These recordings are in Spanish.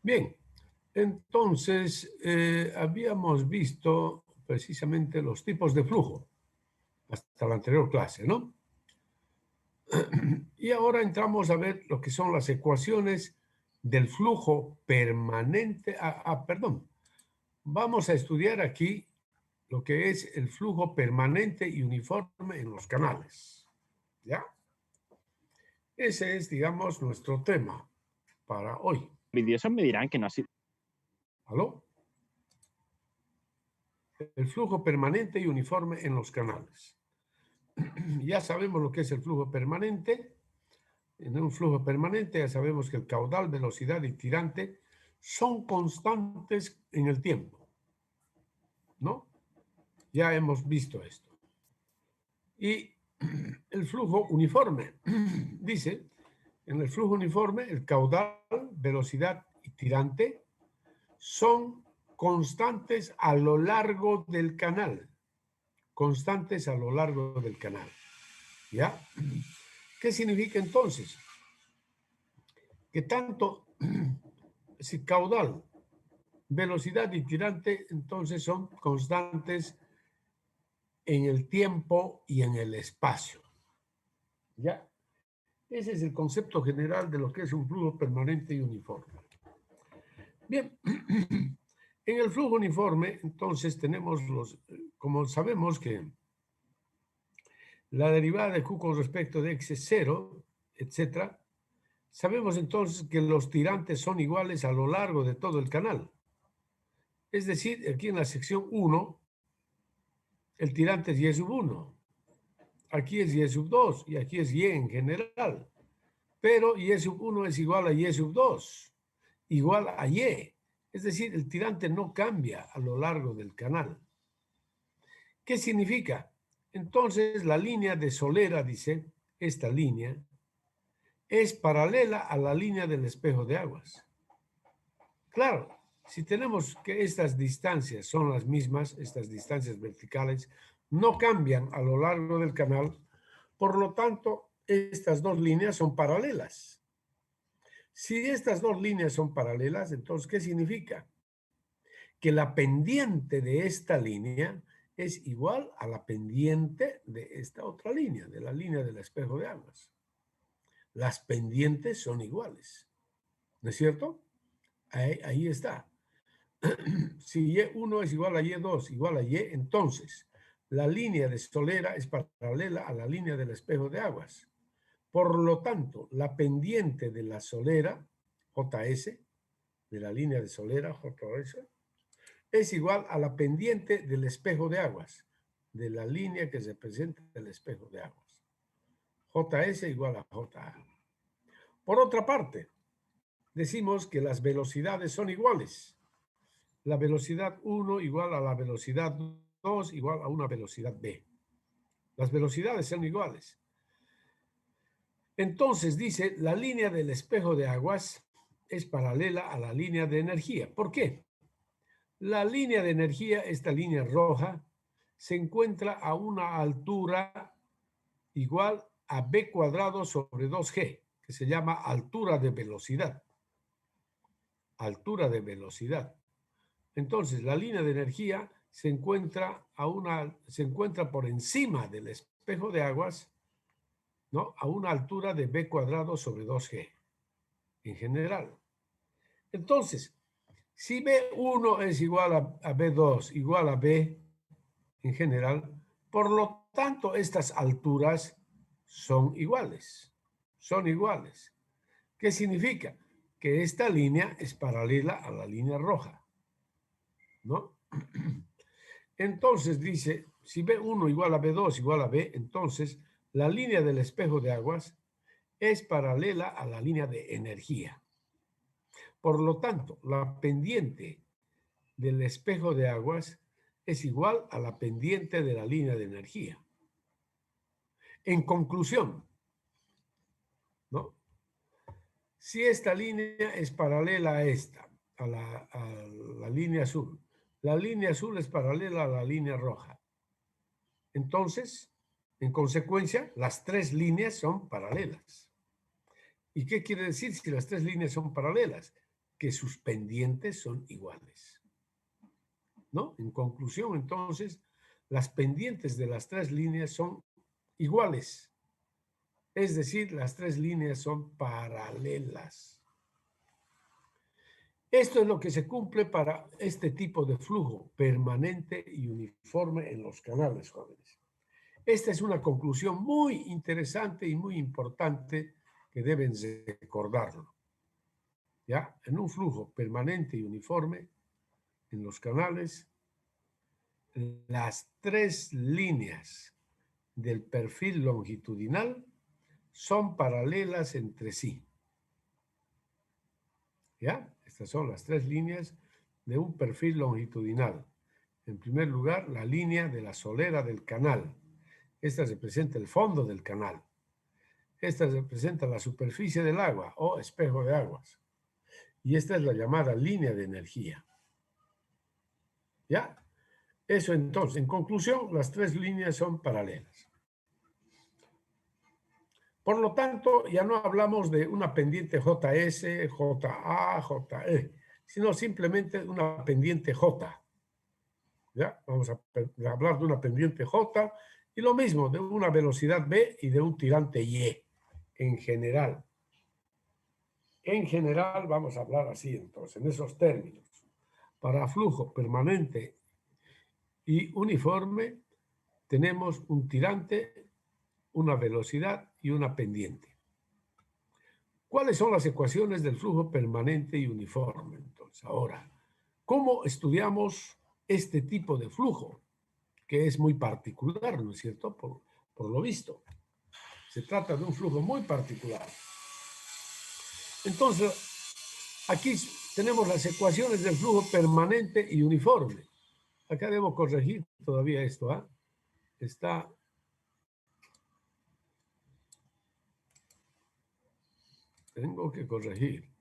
Bien, entonces habíamos visto precisamente los tipos de flujo hasta la anterior clase, ¿no? Y ahora entramos a ver lo que son las ecuaciones del flujo permanente. Perdón, vamos a estudiar aquí lo que es el flujo permanente y uniforme en los canales. ¿Ya? Ese es, digamos, nuestro tema para hoy. Envidiosos me dirán que no ha sido. ¿Aló? El flujo permanente y uniforme en los canales. Ya sabemos lo que es el flujo permanente. En un flujo permanente ya sabemos que el caudal, velocidad y tirante son constantes en el tiempo, ¿no? Ya hemos visto esto. Y el flujo uniforme, dice, en el flujo uniforme el caudal, velocidad y tirante son constantes a lo largo del canal, constantes a lo largo del canal, ¿ya? ¿Qué significa entonces? Que tanto si caudal, velocidad y tirante entonces son constantes en el tiempo y en el espacio, ¿ya? Ese es el concepto general de lo que es un flujo permanente y uniforme. Bien, en el flujo uniforme, entonces tenemos como sabemos que la derivada de Q con respecto de X es 0, etc. Sabemos entonces que los tirantes son iguales a lo largo de todo el canal. Es decir, aquí en la sección 1, el tirante es Y sub 1. Aquí es Y sub 2 y aquí es Y en general. Pero Y sub 1 es igual a Y sub 2, igual a Y. Es decir, el tirante no cambia a lo largo del canal. ¿Qué significa? Entonces, la línea de Solera, dice, esta línea, es paralela a la línea del espejo de aguas. Claro, si tenemos que estas distancias son las mismas, estas distancias verticales, no cambian a lo largo del canal, por lo tanto, estas dos líneas son paralelas. Si estas dos líneas son paralelas, entonces, ¿qué significa? Que la pendiente de esta línea es igual a la pendiente de esta otra línea, de la línea del espejo de aguas. Las pendientes son iguales, ¿no es cierto? Ahí está. Si Y1 es igual a Y2 igual a Y, entonces la línea de Solera es paralela a la línea del espejo de aguas. Por lo tanto, la pendiente de la Solera, JS, de la línea de Solera, JS, es igual a la pendiente del espejo de aguas, de la línea que representa el espejo de aguas. JS igual a JA. Por otra parte, decimos que las velocidades son iguales. La velocidad 1 igual a la velocidad 2 igual a una velocidad B. Las velocidades son iguales. Entonces dice, la línea del espejo de aguas es paralela a la línea de energía. ¿Por qué? La línea de energía, esta línea roja, se encuentra a una altura igual a B cuadrado sobre 2G, que se llama altura de velocidad. Altura de velocidad. Entonces, la línea de energía se encuentra por encima del espejo de aguas, ¿no? A una altura de B cuadrado sobre 2G, en general. Entonces, si B1 es igual a B2 igual a B, en general, por lo tanto, estas alturas son iguales. Son iguales. ¿Qué significa? Que esta línea es paralela a la línea roja, ¿no? Entonces dice, si B1 igual a B2 igual a B, entonces la línea del espejo de aguas es paralela a la línea de energía. Por lo tanto, la pendiente del espejo de aguas es igual a la pendiente de la línea de energía. En conclusión, ¿no? Si esta línea es paralela a esta, a la línea azul, la línea azul es paralela a la línea roja. Entonces, en consecuencia, las tres líneas son paralelas. ¿Y qué quiere decir si las tres líneas son paralelas? que sus pendientes son iguales. ¿No? En conclusión, entonces, las pendientes de las tres líneas son iguales. Es decir, las tres líneas son paralelas. Esto es lo que se cumple para este tipo de flujo permanente y uniforme en los canales, jóvenes. Esta es una conclusión muy interesante y muy importante que deben recordarlo. ¿Ya? En un flujo permanente y uniforme en los canales, las tres líneas del perfil longitudinal son paralelas entre sí. ¿Ya? Estas son las tres líneas de un perfil longitudinal. En primer lugar, la línea de la solera del canal. Esta representa el fondo del canal. Esta representa la superficie del agua o espejo de aguas. Y esta es la llamada línea de energía. ¿Ya? Eso entonces, en conclusión, las tres líneas son paralelas. Por lo tanto, ya no hablamos de una pendiente JS, JA, JE, sino simplemente una pendiente J. ¿Ya? Vamos a hablar de una pendiente J y lo mismo de una velocidad B y de un tirante Y en general. En general vamos a hablar así entonces, en esos términos. Para flujo permanente y uniforme tenemos un tirante, una velocidad y una pendiente. ¿Cuáles son las ecuaciones del flujo permanente y uniforme? Entonces, ahora, ¿cómo estudiamos este tipo de flujo? Que es muy particular, ¿no es cierto? Por lo visto. Se trata de un flujo muy particular. Entonces, aquí tenemos las ecuaciones del flujo permanente y uniforme. Acá debo corregir todavía esto, ¿ah? Tengo que corregir.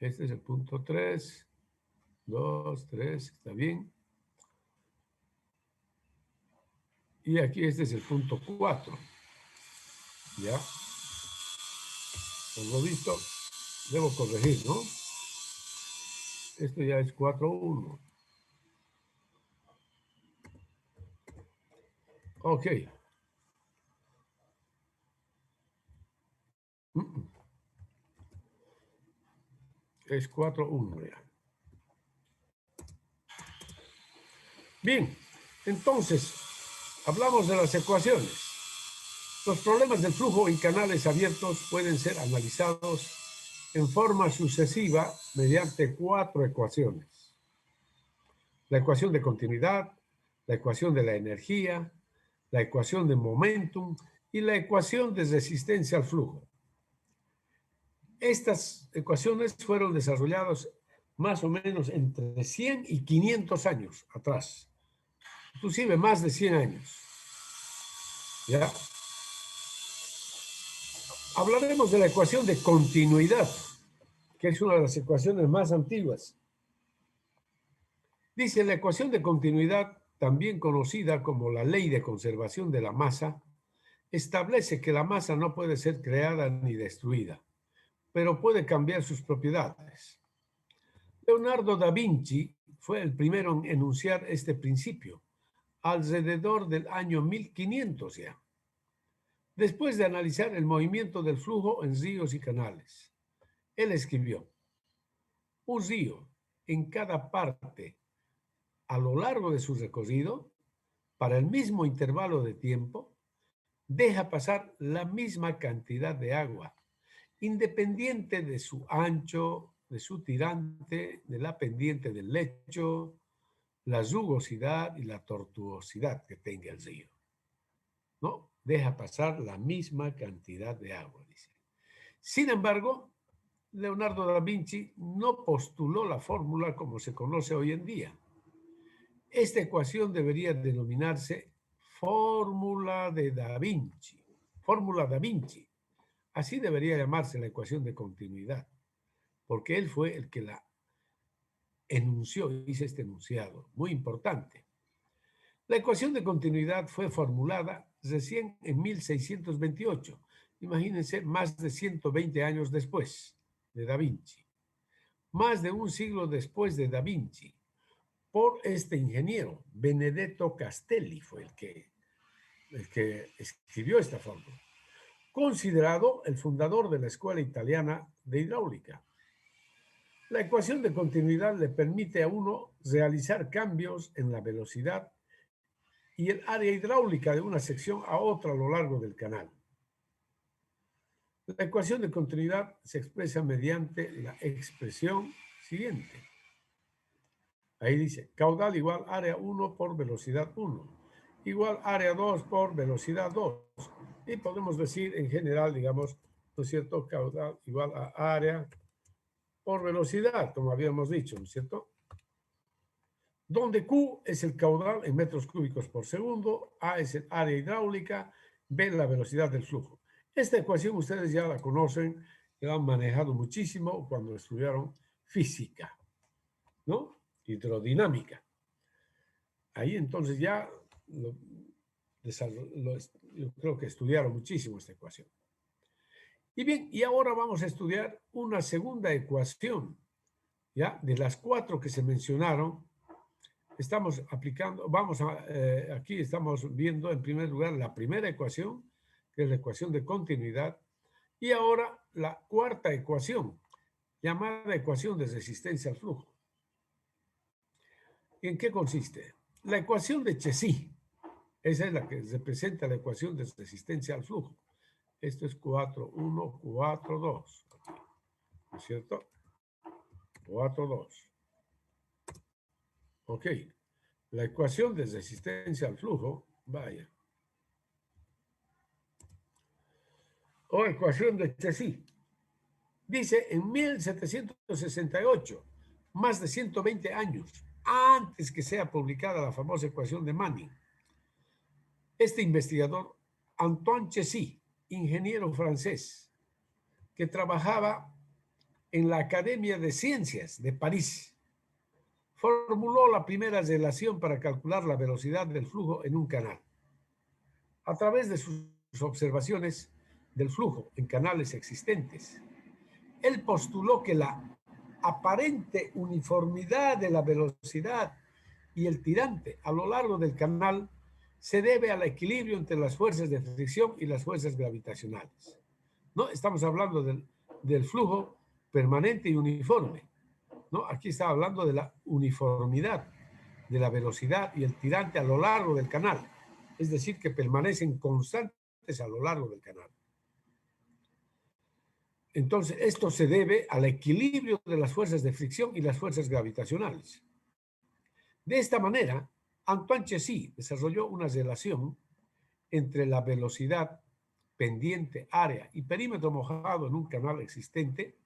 Este es el punto 3, 2, 3, está bien. Y aquí este es el punto 4. ¿Ya? Por lo visto, debo corregir, ¿no? Esto ya es 4.1. Ok. Es 4.1 ya. Bien, entonces, hablamos de las ecuaciones. Los problemas del flujo en canales abiertos pueden ser analizados en forma sucesiva mediante 4 ecuaciones. La ecuación de continuidad, la ecuación de la energía, la ecuación de momentum y la ecuación de resistencia al flujo. Estas ecuaciones fueron desarrolladas más o menos entre 100 y 500 años atrás, inclusive más de 100 años. ¿Ya? Hablaremos de la ecuación de continuidad, que es una de las ecuaciones más antiguas. Dice, la ecuación de continuidad, también conocida como la ley de conservación de la masa, establece que la masa no puede ser creada ni destruida, pero puede cambiar sus propiedades. Leonardo da Vinci fue el primero en enunciar este principio, alrededor del año 1500 ya, después de analizar el movimiento del flujo en ríos y canales. Él escribió, un río en cada parte a lo largo de su recorrido, para el mismo intervalo de tiempo, deja pasar la misma cantidad de agua, independiente de su ancho, de su tirante, de la pendiente del lecho, la rugosidad y la tortuosidad que tenga el río. ¿No? Deja pasar la misma cantidad de agua, dice. Sin embargo, Leonardo da Vinci no postuló la fórmula como se conoce hoy en día. Esta ecuación debería denominarse fórmula de Da Vinci. Fórmula Da Vinci. Así debería llamarse la ecuación de continuidad, porque él fue el que la enunció, hizo este enunciado, muy importante. La ecuación de continuidad fue formulada recién en 1628. Imagínense, más de 120 años después de Da Vinci. más de un siglo después de Da Vinci, por este ingeniero, Benedetto Castelli, fue el que escribió esta fórmula, considerado el fundador de la Escuela Italiana de Hidráulica. La ecuación de continuidad le permite a uno realizar cambios en la velocidad y el área hidráulica de una sección a otra a lo largo del canal. La ecuación de continuidad se expresa mediante la expresión siguiente. Ahí dice, caudal igual área 1 por velocidad 1, igual área 2 por velocidad 2. Y podemos decir en general, digamos, ¿no es cierto? Caudal igual a área por velocidad, como habíamos dicho, ¿no es cierto? Donde Q es el caudal en metros cúbicos por segundo, A es el área hidráulica, B la velocidad del flujo. Esta ecuación ustedes ya la conocen, la han manejado muchísimo cuando estudiaron física, ¿no? Hidrodinámica. Ahí entonces ya yo creo que estudiaron muchísimo esta ecuación. Y bien, y ahora vamos a estudiar una segunda ecuación, ¿ya? De las 4 que se mencionaron, estamos aplicando, aquí estamos viendo en primer lugar la primera ecuación, que es la ecuación de continuidad, y ahora la cuarta ecuación, llamada ecuación de resistencia al flujo. ¿En qué consiste? La ecuación de Cauchy, esa es la que representa la ecuación de resistencia al flujo. Esto es 4,1, 4,2. ¿No es cierto? 4,2. Ok. La ecuación de resistencia al flujo, vaya. O ecuación de Cauchy. Dice, en 1768, más de 120 años antes que sea publicada la famosa ecuación de Manning, este investigador, Antoine Cauchy, ingeniero francés, que trabajaba en la Academia de Ciencias de París, formuló la primera relación para calcular la velocidad del flujo en un canal. A través de sus observaciones del flujo en canales existentes, él postuló que la aparente uniformidad de la velocidad y el tirante a lo largo del canal se debe al equilibrio entre las fuerzas de fricción y las fuerzas gravitacionales. ¿No? Estamos hablando del flujo permanente y uniforme, ¿no? Aquí está hablando de la uniformidad de la velocidad y el tirante a lo largo del canal, es decir, que permanecen constantes a lo largo del canal. Entonces, esto se debe al equilibrio de las fuerzas de fricción y las fuerzas gravitacionales. De esta manera, Antoine Cauchy desarrolló una relación entre la velocidad, pendiente, área y perímetro mojado en un canal existente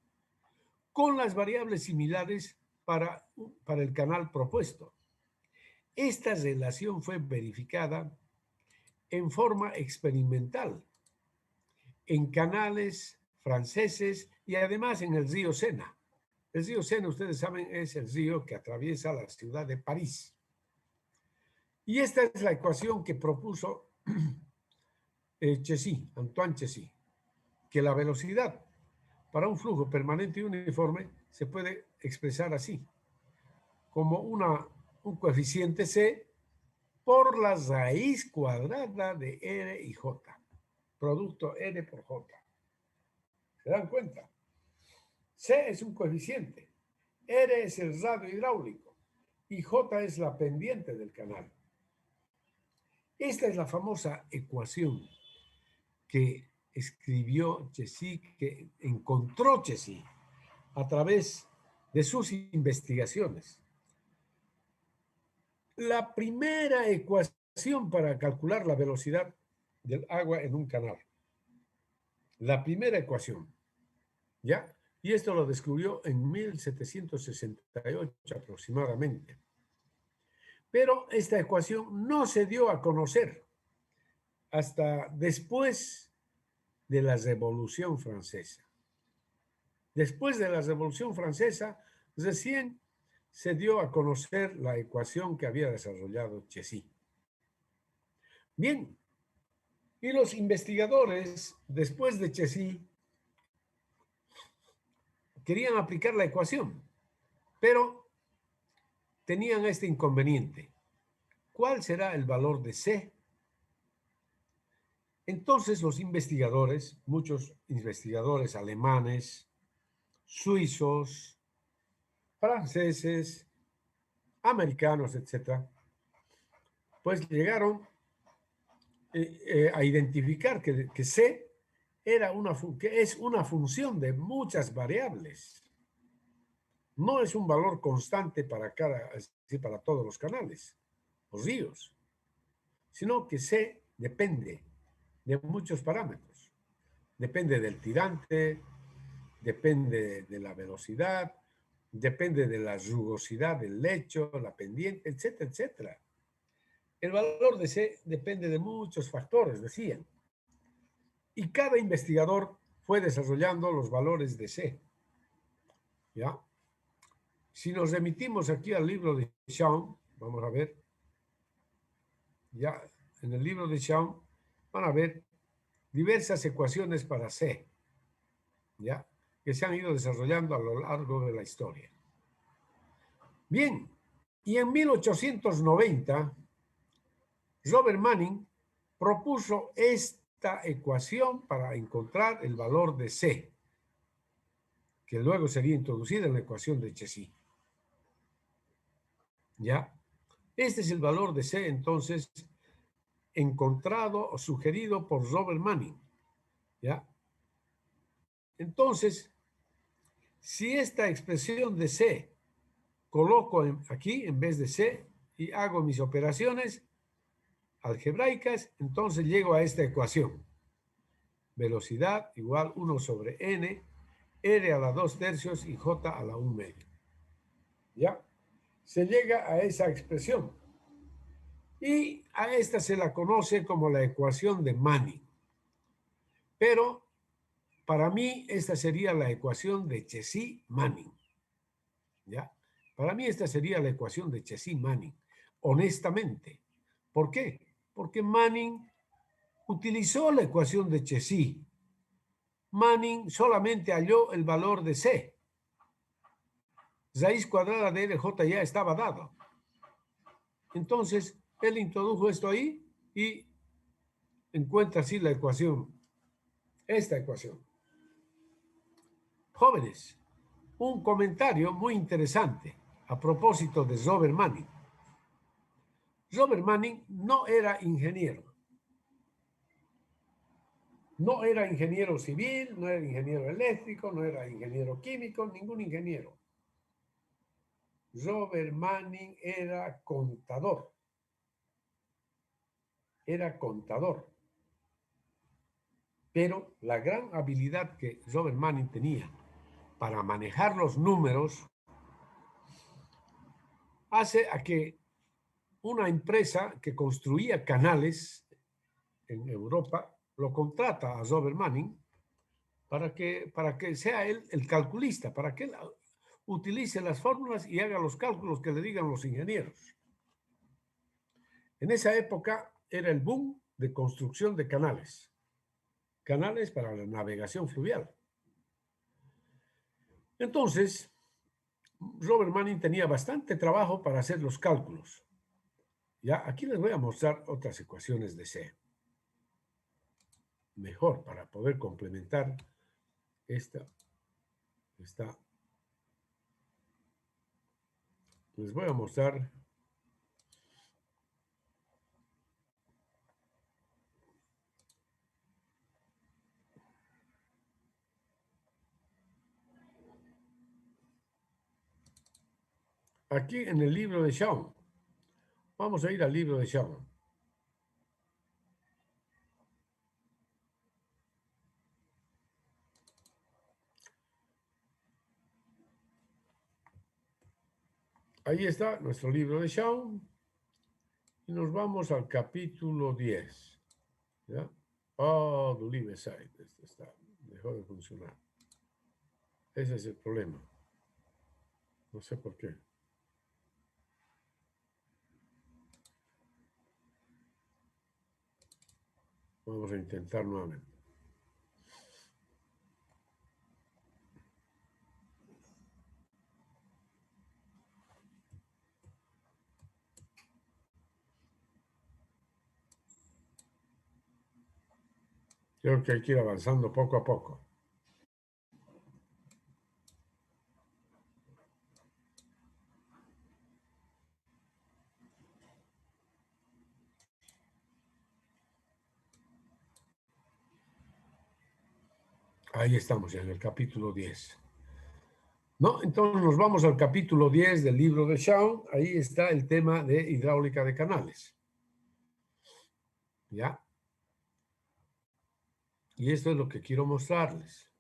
con las variables similares para el canal propuesto. Esta relación fue verificada en forma experimental en canales franceses y además en el río Sena. El río Sena, ustedes saben, es el río que atraviesa la ciudad de París. Y esta es la ecuación que propuso Cauchy, Antoine Cauchy, que la velocidad para un flujo permanente y uniforme se puede expresar así, como un coeficiente C por la raíz cuadrada de R y J, producto R por J. ¿Se dan cuenta? C es un coeficiente, R es el radio hidráulico y J es la pendiente del canal. Esta es la famosa ecuación que escribió Cauchy, que encontró Cauchy a través de sus investigaciones. La primera ecuación para calcular la velocidad del agua en un canal. La primera ecuación, ¿ya? Y esto lo descubrió en 1768 aproximadamente. Pero esta ecuación no se dio a conocer hasta después de la Revolución Francesa. Después de la Revolución Francesa, recién se dio a conocer la ecuación que había desarrollado Cauchy. Bien, y los investigadores, después de Cauchy, querían aplicar la ecuación, Pero tenían este inconveniente. ¿Cuál será el valor de C? Entonces los investigadores, muchos investigadores alemanes, suizos, franceses, americanos, etcétera, pues llegaron a identificar que C era que es una función de muchas variables. No es un valor constante para todos los canales o ríos, sino que C depende de muchos parámetros. Depende del tirante, depende de la velocidad, depende de la rugosidad del lecho, la pendiente, etcétera, etcétera. El valor de C depende de muchos factores, decían. Y cada investigador fue desarrollando los valores de C. ¿Ya? Si nos remitimos aquí al libro de Shawn, vamos a ver, ya en el libro de Shawn van a ver diversas ecuaciones para C, ¿ya? Que se han ido desarrollando a lo largo de la historia. Bien, y en 1890, Robert Manning propuso esta ecuación para encontrar el valor de C, que luego sería introducida en la ecuación de Chezy. ¿Ya? Este es el valor de C, entonces, encontrado o sugerido por Robert Manning. ¿Ya? Entonces, si esta expresión de C coloco aquí en vez de C y hago mis operaciones algebraicas, entonces llego a esta ecuación. Velocidad igual 1 sobre n, r a la 2 tercios y j a la 1 medio. ¿Ya? Se llega a esa expresión. Y a esta se la conoce como la ecuación de Manning. Pero para mí esta sería la ecuación de Chezy-Manning. ¿Ya? Para mí esta sería la ecuación de Chezy-Manning. Honestamente. ¿Por qué? Porque Manning utilizó la ecuación de Chezy. Manning solamente halló el valor de C. Raíz cuadrada de LJ ya estaba dado. Entonces, él introdujo esto ahí y encuentra así la ecuación, esta ecuación. Jóvenes, un comentario muy interesante a propósito de Robert Manning. Robert Manning no era ingeniero. No era ingeniero civil, no era ingeniero eléctrico, no era ingeniero químico, ningún ingeniero. Robert Manning era contador. Era contador. Pero la gran habilidad que Robert Manning tenía para manejar los números hace a que una empresa que construía canales en Europa lo contrata a Robert Manning para que sea él el calculista, para que él utilice las fórmulas y haga los cálculos que le digan los ingenieros. En esa época era el boom de construcción de canales para la navegación fluvial. Entonces, Robert Manning tenía bastante trabajo para hacer los cálculos. Ya, aquí les voy a mostrar otras ecuaciones de C. Mejor, para poder complementar esta. Les voy a mostrar aquí en el libro de Shawn. Vamos a ir al libro de Shawn. Ahí está nuestro libro de Shawn. Y nos vamos al capítulo 10. ¿Ya? Oh, du liebe Zeit. Este está, dejó de funcionar. Ese es el problema. No sé por qué. Vamos a intentar nuevamente. Creo que hay que ir avanzando poco a poco. Ahí estamos ya en el capítulo 10. ¿No? Entonces nos vamos al capítulo 10 del libro de Shawn. Ahí está el tema de hidráulica de canales. ¿Ya? Y esto es lo que quiero mostrarles.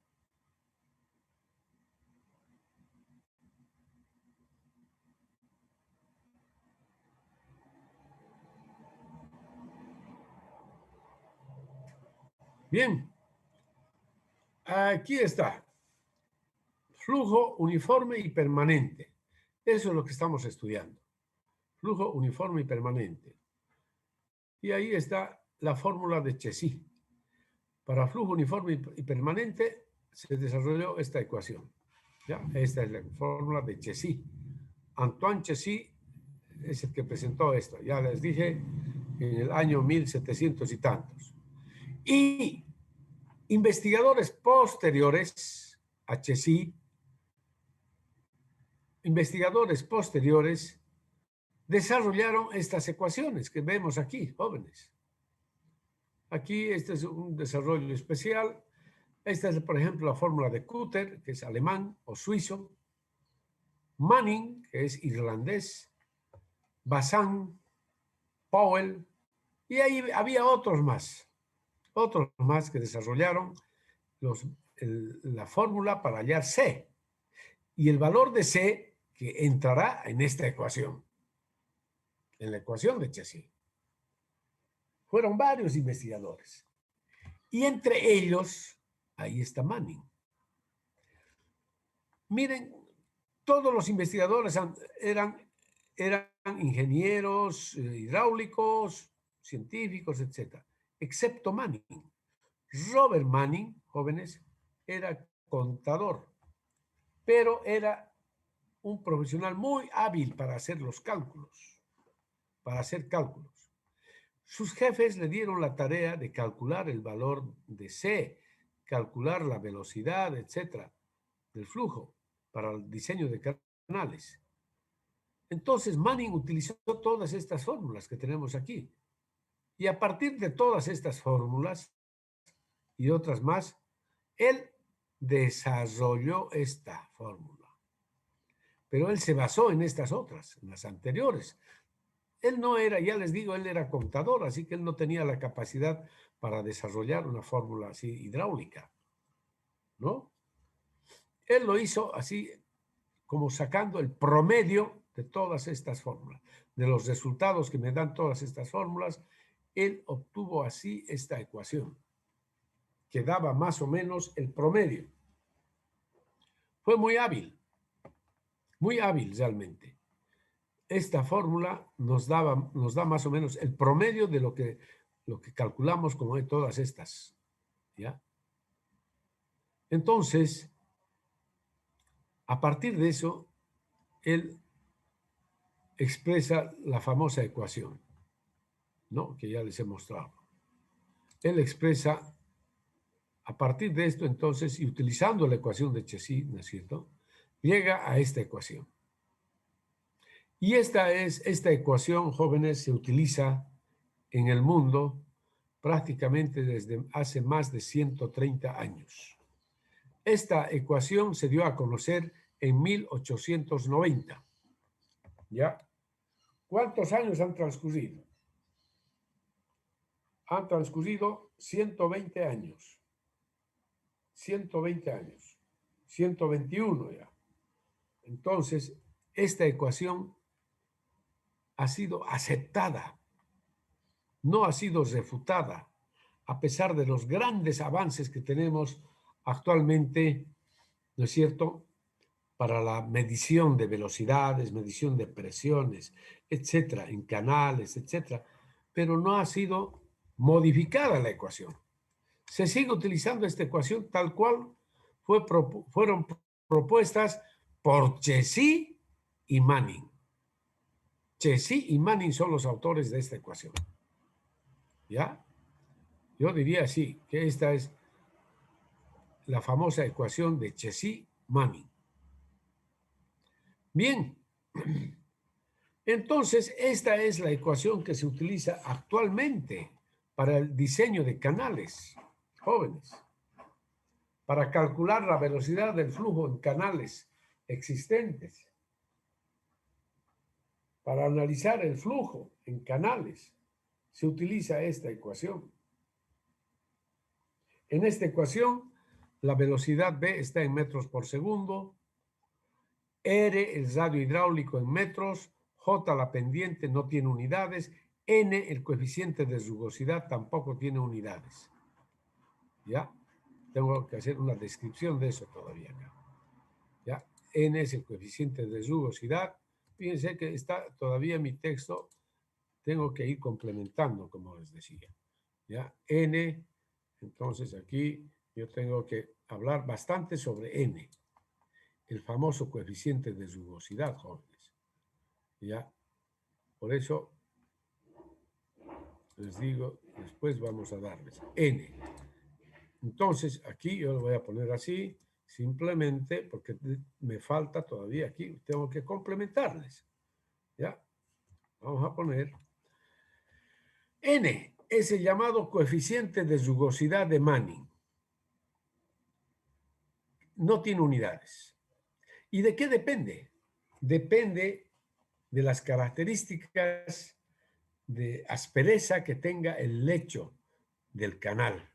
Bien. Aquí está. Flujo uniforme y permanente. Eso es lo que estamos estudiando. Flujo uniforme y permanente. Y ahí está la fórmula de Chézy. Para flujo uniforme y permanente se desarrolló esta ecuación. ¿Ya? Esta es la fórmula de Chézy. Antoine Chézy es el que presentó esto. Ya les dije, en el año 1700 y tantos. Y investigadores posteriores a Chézy, desarrollaron estas ecuaciones que vemos aquí, jóvenes. Aquí este es un desarrollo especial. Esta es, por ejemplo, la fórmula de Kutter, que es alemán o suizo. Manning, que es irlandés. Bazin, Powell. Y ahí había otros más que desarrollaron la fórmula para hallar C. Y el valor de C que entrará en esta ecuación, en la ecuación de Chézy. Fueron varios investigadores. Y entre ellos, ahí está Manning. Miren, todos los investigadores eran ingenieros hidráulicos, científicos, etc. Excepto Manning. Robert Manning, jóvenes, era contador, pero era un profesional muy hábil para hacer los cálculos, Sus jefes le dieron la tarea de calcular el valor de C, calcular la velocidad, etcétera, del flujo para el diseño de canales. Entonces Manning utilizó todas estas fórmulas que tenemos aquí. Y a partir de todas estas fórmulas y otras más, él desarrolló esta fórmula. Pero él se basó en estas otras, en las anteriores. Él no era, ya les digo, él era contador, así que él no tenía la capacidad para desarrollar una fórmula así hidráulica, ¿no? Él lo hizo así como sacando el promedio de todas estas fórmulas. De los resultados que me dan todas estas fórmulas, él obtuvo así esta ecuación, que daba más o menos el promedio. Fue muy hábil realmente. Esta fórmula nos da más o menos el promedio de lo que calculamos como de todas estas, ¿ya? Entonces, a partir de eso, él expresa la famosa ecuación, ¿no? Que ya les he mostrado. Él expresa, a partir de esto, entonces, y utilizando la ecuación de Chézy, ¿no es cierto?, llega a esta ecuación. Y esta ecuación, jóvenes, se utiliza en el mundo prácticamente desde hace más de 130 años. Esta ecuación se dio a conocer en 1890. ¿Ya? ¿Cuántos años han transcurrido? Han transcurrido 120 años. 120 años. 121 ya. Entonces, esta ecuación ha sido aceptada, no ha sido refutada, a pesar de los grandes avances que tenemos actualmente, ¿no es cierto?, para la medición de velocidades, medición de presiones, etcétera, en canales, etcétera, pero no ha sido modificada la ecuación. Se sigue utilizando esta ecuación tal cual fueron propuestas por Chézy y Manning. Chézy y Manning son los autores de esta ecuación. ¿Ya? Yo diría así, que esta es la famosa ecuación de Chesky-Manning. Bien, entonces esta es la ecuación que se utiliza actualmente para el diseño de canales, jóvenes, para calcular la velocidad del flujo en canales existentes, para analizar el flujo en canales, se utiliza esta ecuación. En esta ecuación, la velocidad V está en metros por segundo, R, el radio hidráulico en metros, J, la pendiente, no tiene unidades, N, el coeficiente de rugosidad, tampoco tiene unidades. ¿Ya? Tengo que hacer una descripción de eso todavía acá. ¿Ya? N es el coeficiente de rugosidad. Fíjense que está todavía mi texto, tengo que ir complementando, como les decía. ¿Ya? N, entonces aquí yo tengo que hablar bastante sobre N, el famoso coeficiente de rugosidad, jóvenes. ¿Ya? Por eso les digo, después vamos a darles N. Entonces, aquí yo lo voy a poner así, simplemente porque me falta todavía aquí, tengo que complementarles. ¿Ya? Vamos a poner N, es el llamado coeficiente de rugosidad de Manning. No tiene unidades. ¿Y de qué depende? Depende de las características de aspereza que tenga el lecho del canal.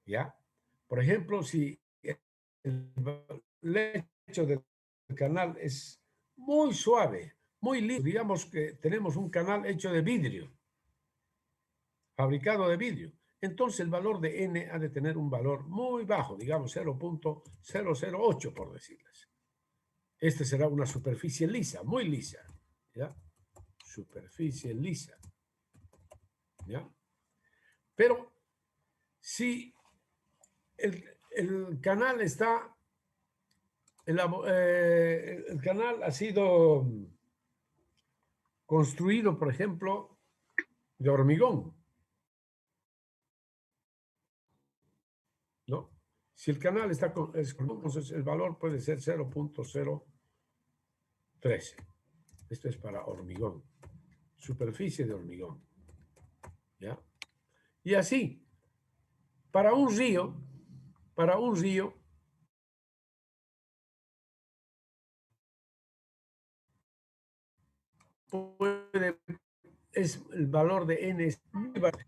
¿Ya? Por ejemplo, si el lecho del canal es muy suave, muy liso, digamos que tenemos un canal hecho de vidrio, fabricado de vidrio, entonces el valor de N ha de tener un valor muy bajo, digamos 0.008 por decirles. Este será una superficie lisa, muy lisa, ¿ya? Superficie lisa, ¿ya? Pero si el canal está, el canal ha sido construido, por ejemplo, de hormigón, ¿no? Si el canal está entonces el valor puede ser 0.013. Esto es para hormigón, superficie de hormigón, ¿ya? Y así, para un río, puede, el valor de N es muy bajo,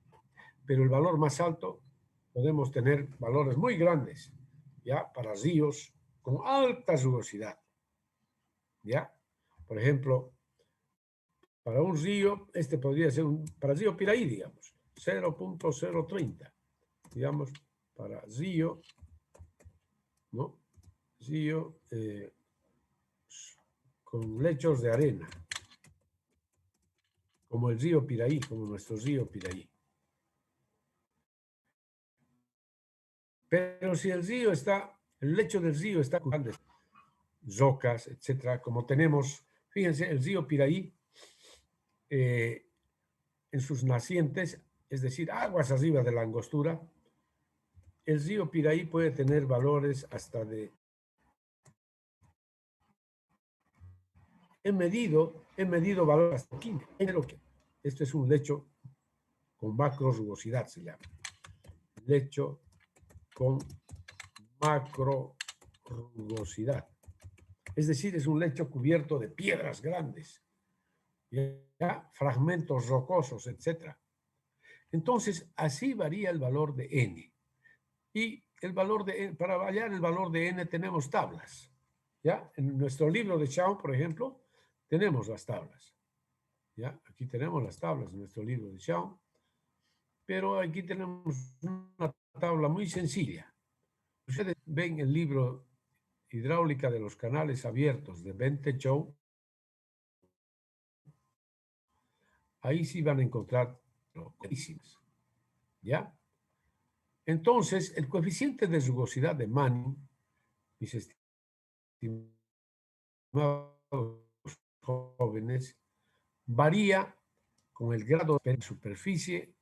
pero el valor más alto podemos tener valores muy grandes, ¿ya? Para ríos con alta rugosidad, ¿ya? Por ejemplo, para un río, este podría ser para río Piraí, digamos, 0.030, digamos, para río, ¿no? Río con lechos de arena, como el río Piraí, como nuestro río Piraí. Pero si el río está, el lecho del río está con rocas, etcétera, como tenemos, fíjense, el río Piraí, en sus nacientes, es decir, aguas arriba de la angostura, el río Piraí puede tener valores hasta de... He medido valores hasta 15. Esto es un lecho con macro rugosidad, se llama. Lecho con macro rugosidad. Es decir, es un lecho cubierto de piedras grandes, ¿ya? Fragmentos rocosos, etc. Entonces, así varía el valor de N. Y el valor de, para hallar el valor de N tenemos tablas. ¿Ya? En nuestro libro de Shaw, por ejemplo, tenemos las tablas. ¿Ya? Aquí tenemos las tablas de nuestro libro de Shaw, pero aquí tenemos una tabla muy sencilla. Ustedes ven el libro Hidráulica de los Canales Abiertos de Bente Shaw, ahí sí van a encontrar clarísimas. ¿Ya? Entonces, el coeficiente de rugosidad de Manning, mis estimados jóvenes, varía con el grado de superficie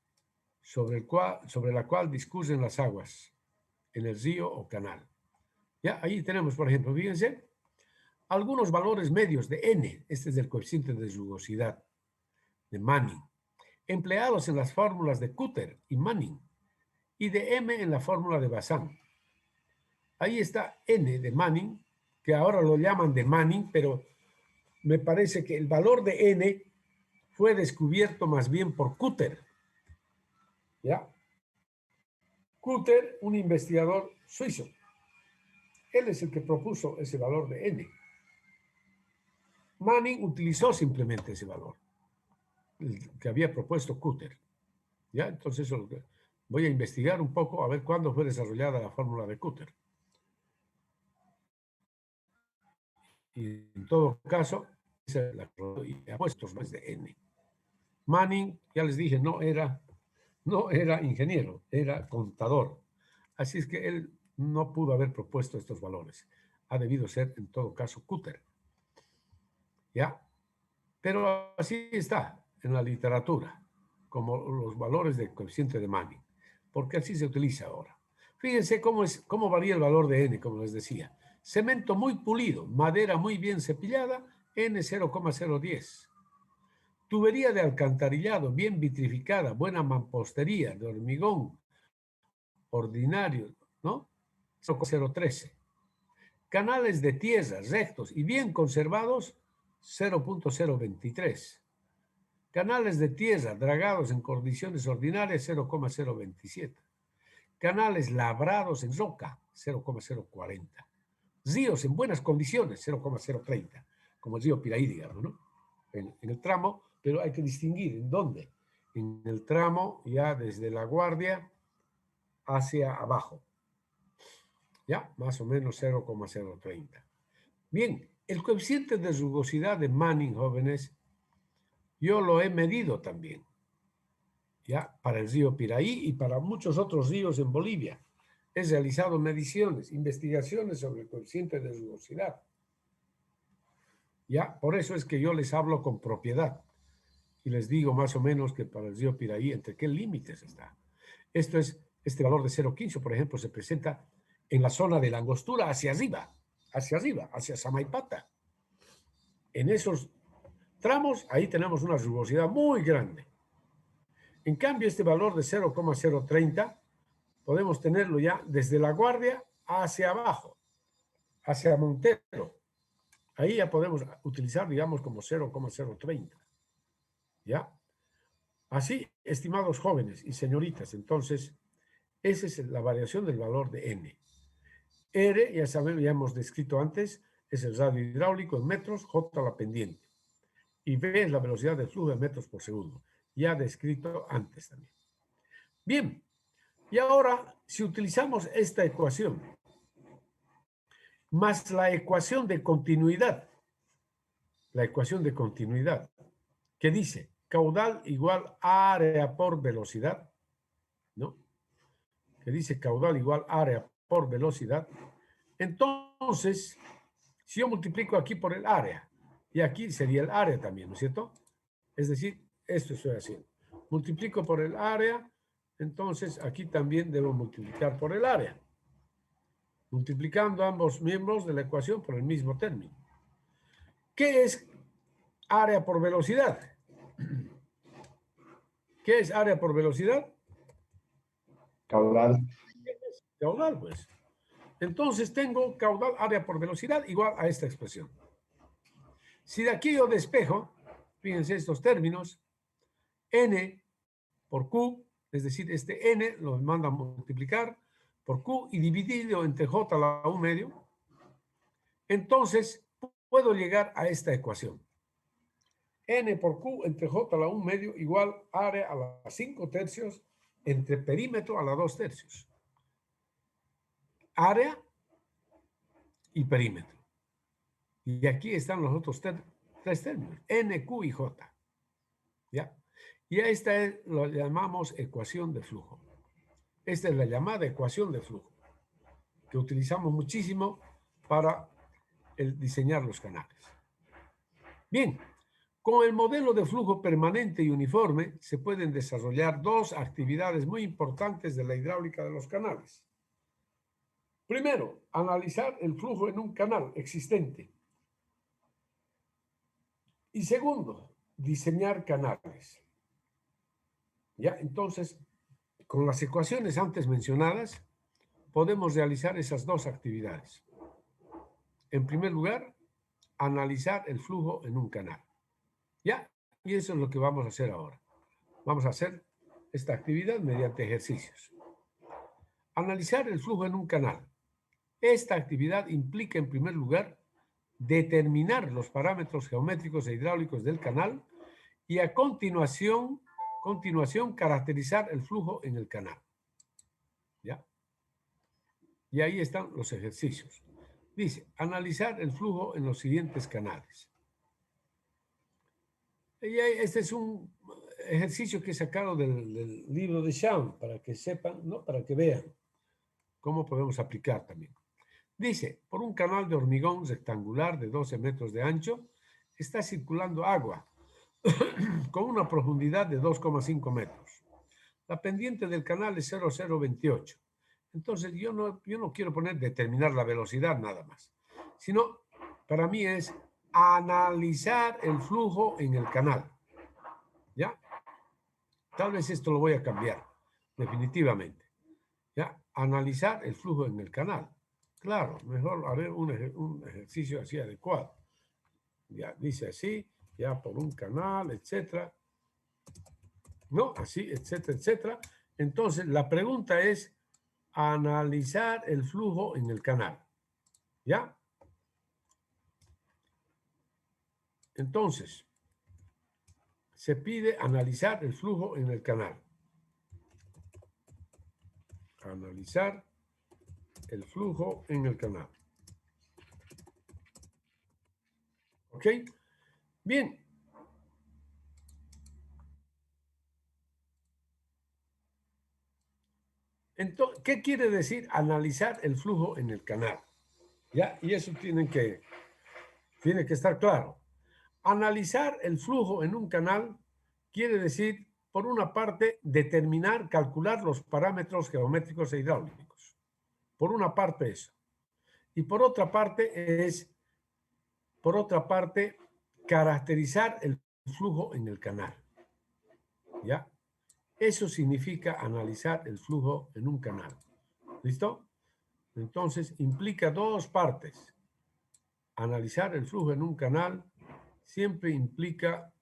sobre la cual discurren las aguas en el río o canal. Ya, ahí tenemos, por ejemplo, fíjense, algunos valores medios de N, este es el coeficiente de rugosidad de Manning, empleados en las fórmulas de Cutter y Manning, y de M en la fórmula de Bazán. Ahí está N de Manning, que ahora lo llaman de Manning, pero me parece que el valor de N fue descubierto más bien por Cutter. ¿Ya? Cutter, un investigador suizo. Él es el que propuso ese valor de N. Manning utilizó simplemente ese valor, el que había propuesto Cutter. ¿Ya? Entonces voy a investigar un poco a ver cuándo fue desarrollada la fórmula de Cutter. Y en todo caso, la apuestos más de N. Manning, ya les dije, no era ingeniero, era contador. Así es que él no pudo haber propuesto estos valores. Ha debido ser, en todo caso, Cutter. ¿Ya? Pero así está en la literatura, como los valores del coeficiente de Manning, porque así se utiliza ahora. Fíjense cómo varía el valor de N, como les decía. Cemento muy pulido, madera muy bien cepillada, N 0,010. Tubería de alcantarillado bien vitrificada, buena mampostería de hormigón ordinario, ¿no? 0,013. Canales de tierra rectos y bien conservados, 0,023. Canales de tierra dragados en condiciones ordinarias, 0,027. Canales labrados en roca, 0,040. Ríos en buenas condiciones, 0,030, como el río Piraí, digamos, ¿no? En el tramo, pero hay que distinguir en dónde. En el tramo ya desde La Guardia hacia abajo. Ya, más o menos 0,030. Bien, el coeficiente de rugosidad de Manning, jóvenes, yo lo he medido también, ya, para el río Piraí y para muchos otros ríos en Bolivia. He realizado mediciones, investigaciones sobre el coeficiente de rugosidad. Ya, por eso es que yo les hablo con propiedad y les digo más o menos que para el río Piraí, entre qué límites está. Este valor de 0,15, por ejemplo, se presenta en la zona de la Angostura hacia arriba, hacia Samaipata. En esos tramos, ahí tenemos una rugosidad muy grande. En cambio, este valor de 0,030 podemos tenerlo ya desde La Guardia hacia abajo, hacia Montero. Ahí ya podemos utilizar, digamos, como 0,030. ¿Ya? Así, estimados jóvenes y señoritas, entonces, esa es la variación del valor de N. R, ya sabemos, ya hemos descrito antes, es el radio hidráulico en metros, J la pendiente. Y V es la velocidad del flujo de metros por segundo, ya descrito antes también. Bien, y ahora, si utilizamos esta ecuación, más la ecuación de continuidad, que dice caudal igual área por velocidad, ¿no? Que dice caudal igual área por velocidad. Entonces, si yo multiplico aquí por el área, y aquí sería el área también, ¿no es cierto? Es decir, esto estoy haciendo. Multiplico por el área, entonces aquí también debo multiplicar por el área. Multiplicando ambos miembros de la ecuación por el mismo término. ¿Qué es área por velocidad? ¿Qué es área por velocidad? Caudal. Caudal, pues. Entonces tengo caudal área por velocidad igual a esta expresión. Si de aquí yo despejo, fíjense estos términos, N por Q, es decir, este N lo manda a multiplicar por Q y dividido entre J a la 1 medio, entonces puedo llegar a esta ecuación. N por Q entre J a la 1 medio igual área a la 5 tercios entre perímetro a la 2 tercios. Área y perímetro. Y aquí están los otros tres términos, N, Q y J. ¿Ya? Y a esta lo llamamos ecuación de flujo. Esta es la llamada ecuación de flujo, que utilizamos muchísimo para diseñar los canales. Bien, Con el modelo de flujo permanente y uniforme se pueden desarrollar dos actividades muy importantes de la hidráulica de los canales. Primero, analizar el flujo en un canal existente. Y segundo, diseñar canales. ¿Ya? Entonces, con las ecuaciones antes mencionadas, podemos realizar esas dos actividades. En primer lugar, analizar el flujo en un canal. ¿Ya? Y eso es lo que vamos a hacer ahora. Vamos a hacer esta actividad mediante ejercicios. Analizar el flujo en un canal. Esta actividad implica, en primer lugar, determinar los parámetros geométricos e hidráulicos del canal y a continuación caracterizar el flujo en el canal. ¿Ya? Y ahí están los ejercicios. Dice, analizar el flujo en los siguientes canales. Y este es un ejercicio que he sacado del libro de Sham, para que sepan, ¿no? Para que vean cómo podemos aplicar también. Dice, por un canal de hormigón rectangular de 12 metros de ancho, está circulando agua con una profundidad de 2,5 metros. La pendiente del canal es 0,028. Entonces, yo no quiero poner determinar la velocidad nada más, sino para mí es analizar el flujo en el canal. ¿Ya? Tal vez esto lo voy a cambiar, definitivamente. ¿Ya? Analizar el flujo en el canal. Claro, mejor haré un ejercicio así adecuado. Ya, dice así, ya por un canal, etcétera. ¿No? Así, etcétera, etcétera. Entonces, la pregunta es analizar el flujo en el canal. ¿Ya? Entonces, se pide analizar el flujo en el canal. Analizar el flujo en el canal. ¿Ok? Bien. Entonces, ¿qué quiere decir analizar el flujo en el canal? ¿Ya? Y eso tiene que estar claro. Analizar el flujo en un canal quiere decir, por una parte, determinar, calcular los parámetros geométricos e hidráulicos. Por una parte eso. Y por otra parte caracterizar el flujo en el canal. ¿Ya? Eso significa analizar el flujo en un canal. ¿Listo? Entonces, implica dos partes. Analizar el flujo en un canal siempre implica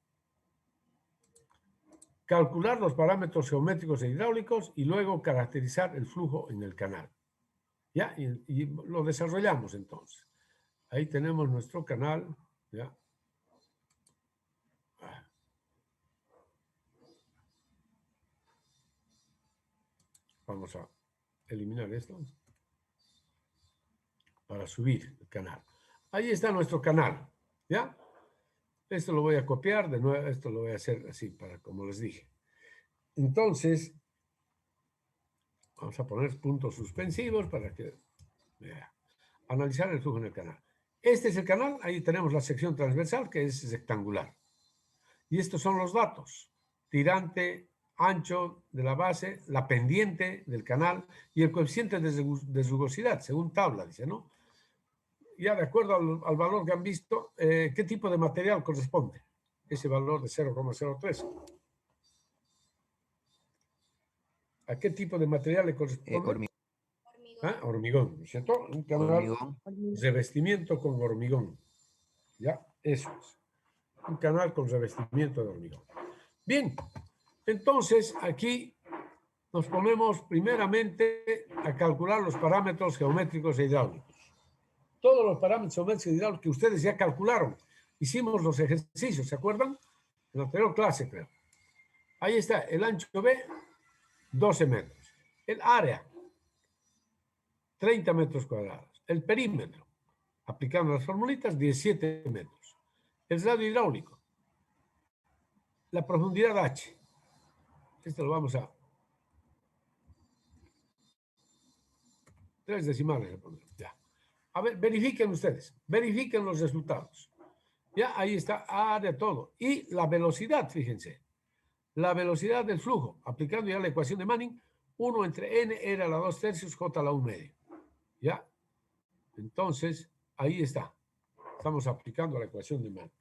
calcular los parámetros geométricos e hidráulicos y luego caracterizar el flujo en el canal. ¿Ya? Y lo desarrollamos entonces. Ahí tenemos nuestro canal. ¿Ya? Vamos a eliminar esto para subir el canal. Ahí está nuestro canal. ¿Ya? Esto lo voy a copiar de nuevo. Esto lo voy a hacer así, para como les dije. Entonces, vamos a poner puntos suspensivos para que vea. Analizar el flujo en el canal. Este es el canal, ahí tenemos la sección transversal que es rectangular. Y estos son los datos. Tirante, ancho de la base, la pendiente del canal y el coeficiente de rugosidad, según tabla, dice, ¿no? Ya de acuerdo al valor que han visto, ¿qué tipo de material corresponde? Ese valor de 0,03. ¿A qué tipo de material le corresponde? Hormigón, ¿cierto? Un canal revestimiento con hormigón. ¿Ya? Eso es. Un canal con revestimiento de hormigón. Bien, entonces aquí nos ponemos primeramente a calcular los parámetros geométricos e hidráulicos. Todos los parámetros geométricos e hidráulicos que ustedes ya calcularon. Hicimos los ejercicios, ¿se acuerdan? En la anterior clase, creo. Ahí está, el ancho B, 12 metros. El área, 30 metros cuadrados. El perímetro, aplicando las formulitas, 17 metros. El radio hidráulico, la profundidad H. Esto lo vamos a 3 decimales. Ya. A ver, verifiquen ustedes, verifiquen los resultados. Ya, ahí está área todo. Y la velocidad, fíjense. La velocidad del flujo, aplicando ya la ecuación de Manning, 1 entre n era a la 2/3, j a la 1/2. ¿Ya? Entonces, ahí está. Estamos aplicando la ecuación de Manning.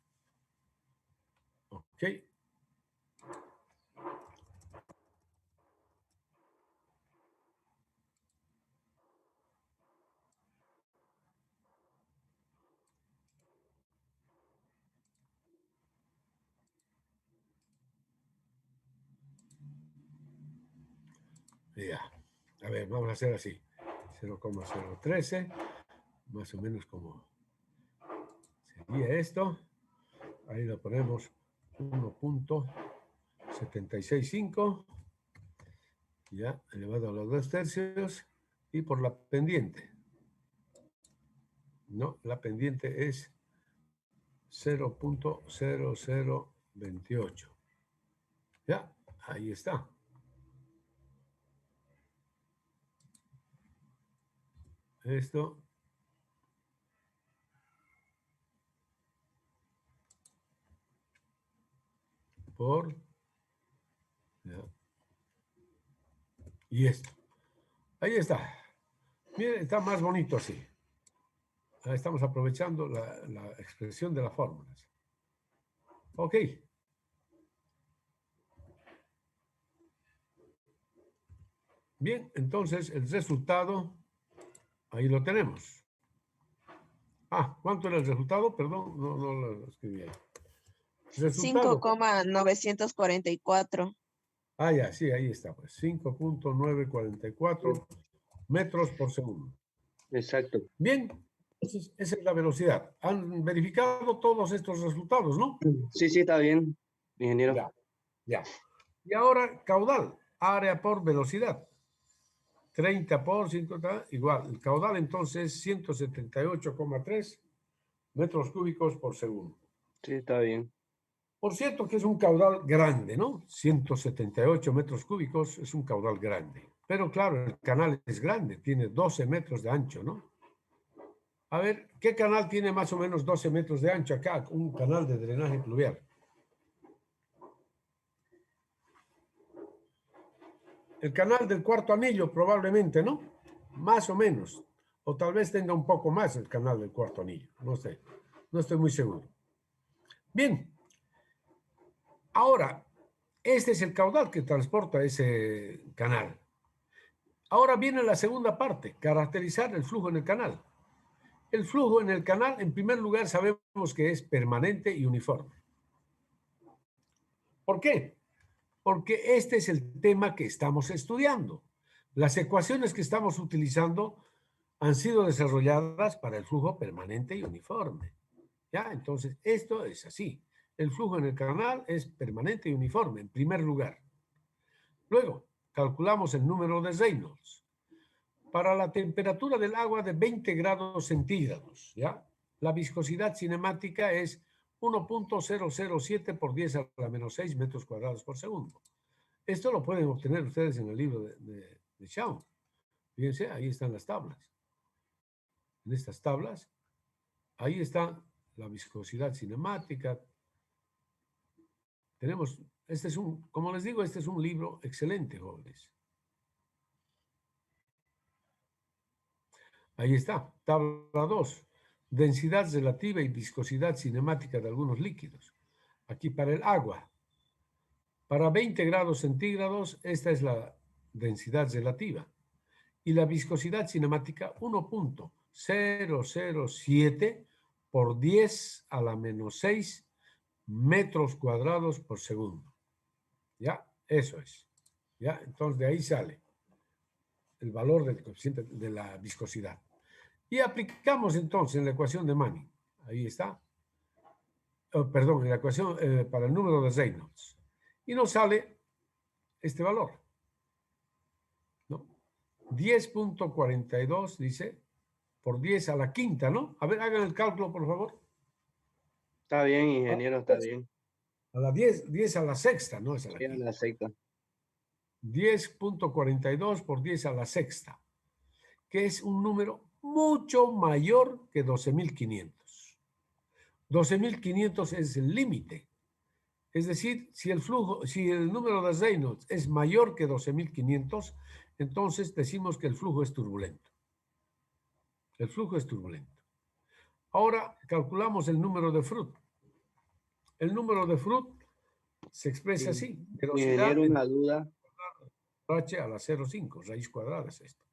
¿Ok? Ya. A ver, vamos a hacer así. 0,013, más o menos como sería esto. Ahí lo ponemos 1.765, ya, elevado a los 2/3, y por la pendiente. No, la pendiente es 0.0028. Ya, ahí está. Esto por... Ya, y esto. Ahí está. Miren, está más bonito así. Ahí estamos aprovechando la expresión de las fórmulas. Ok. Bien, entonces el resultado, ahí lo tenemos. Ah, ¿cuánto era el resultado? Perdón, no lo escribí ahí. Resultado. 5,944. Ah, ya, sí, ahí está, pues. 5.944 metros por segundo. Exacto. Bien, entonces esa es la velocidad. Han verificado todos estos resultados, ¿no? Sí, sí, está bien, ingeniero. Ya, ya. Y ahora, caudal, área por velocidad. 30 por 5, igual. El caudal entonces 178,3 metros cúbicos por segundo. Sí, está bien. Por cierto que es un caudal grande, ¿no? 178 metros cúbicos es un caudal grande. Pero claro, el canal es grande, tiene 12 metros de ancho, ¿no? A ver, ¿qué canal tiene más o menos 12 metros de ancho acá? Un canal de drenaje pluvial. El canal del Cuarto Anillo, probablemente, ¿no? Más o menos. O tal vez tenga un poco más el canal del Cuarto Anillo. No sé. No estoy muy seguro. Bien. Ahora, este es el caudal que transporta ese canal. Ahora viene la segunda parte, caracterizar el flujo en el canal. El flujo en el canal, en primer lugar, sabemos que es permanente y uniforme. ¿Por qué? Porque este es el tema que estamos estudiando. Las ecuaciones que estamos utilizando han sido desarrolladas para el flujo permanente y uniforme. ¿Ya? Entonces, esto es así. El flujo en el canal es permanente y uniforme, en primer lugar. Luego, calculamos el número de Reynolds. Para la temperatura del agua de 20 grados centígrados, ¿ya? La viscosidad cinemática es 1.007 por 10 a la menos 6 metros cuadrados por segundo. Esto lo pueden obtener ustedes en el libro de Shawn. Fíjense, ahí están las tablas. En estas tablas, ahí está la viscosidad cinemática. Tenemos, como les digo, este es un libro excelente, jóvenes. Ahí está, tabla 2. Densidad relativa y viscosidad cinemática de algunos líquidos. Aquí para el agua. Para 20 grados centígrados, esta es la densidad relativa. Y la viscosidad cinemática, 1.007 por 10 a la menos 6 metros cuadrados por segundo. ¿Ya? Eso es. ¿Ya? Entonces, de ahí sale el valor del coeficiente de la viscosidad. Y aplicamos entonces en la ecuación de Manning. Ahí está. Perdón, en la ecuación para el número de Reynolds. Y nos sale este valor, ¿no? 10.42, dice, por 10 a la quinta, ¿no? A ver, hagan el cálculo, por favor. Está bien, ingeniero, está bien. A la 10 a la sexta, no es a la Sí, quinta. la secta. 10.42 por 10 a la sexta, que es un número mucho mayor que 12.500. 12.500 es el límite. Es decir, si el número de Reynolds es mayor que 12.500, entonces decimos que el flujo es turbulento. El flujo es turbulento. Ahora calculamos el número de Froude. El número de Froude se expresa así. Velocidad Ingeniero, en una duda. h a la 0,5, raíz cuadrada es esto.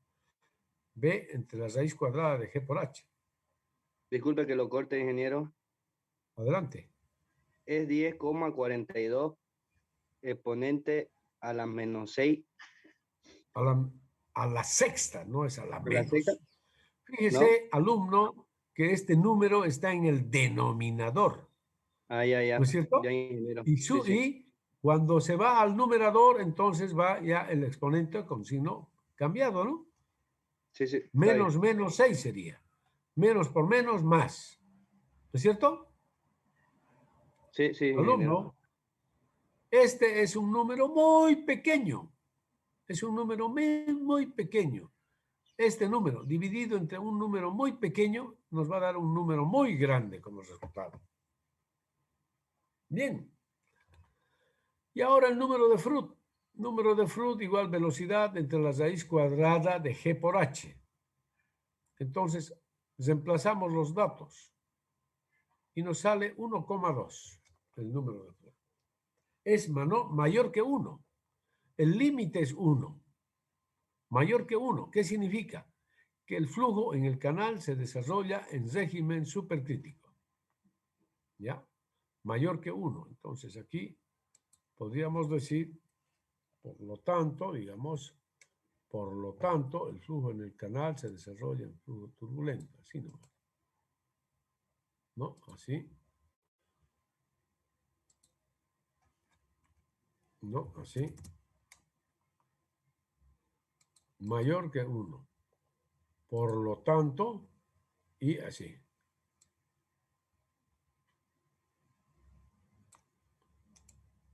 B entre la raíz cuadrada de G por H. Disculpe que lo corte, ingeniero. Adelante. Es 10,42 exponente a la menos 6. A la sexta, no es a la ¿A la sexta? menos. Fíjese, alumno, que este número está en el denominador. Ah, ya, ya. ¿No es cierto? Ya, ingeniero. Y, Sí, sí. y cuando se va al numerador, entonces va ya el exponente con signo cambiado, ¿no? Sí, sí. Está Menos, bien. menos 6 sería. Menos por menos, más. ¿No es cierto? Sí, sí, ingeniero. Alumno, este es un número muy pequeño. Es un número muy pequeño. Este número dividido entre un número muy pequeño nos va a dar un número muy grande como resultado. Bien. Y ahora el número de Froude. Número de Froude igual velocidad entre la raíz cuadrada de G por H. Entonces, reemplazamos los datos y nos sale 1,2 el número de Froude. Es mayor que 1. El límite es 1. Mayor que 1. ¿Qué significa? Que el flujo en el canal se desarrolla en régimen supercrítico. ¿Ya? Mayor que 1. Entonces aquí podríamos decir, por lo tanto, digamos, por lo tanto, el flujo en el canal se desarrolla en flujo turbulento. Así nomás. ¿No? Así. No, así. Mayor que 1. Por lo tanto, y así.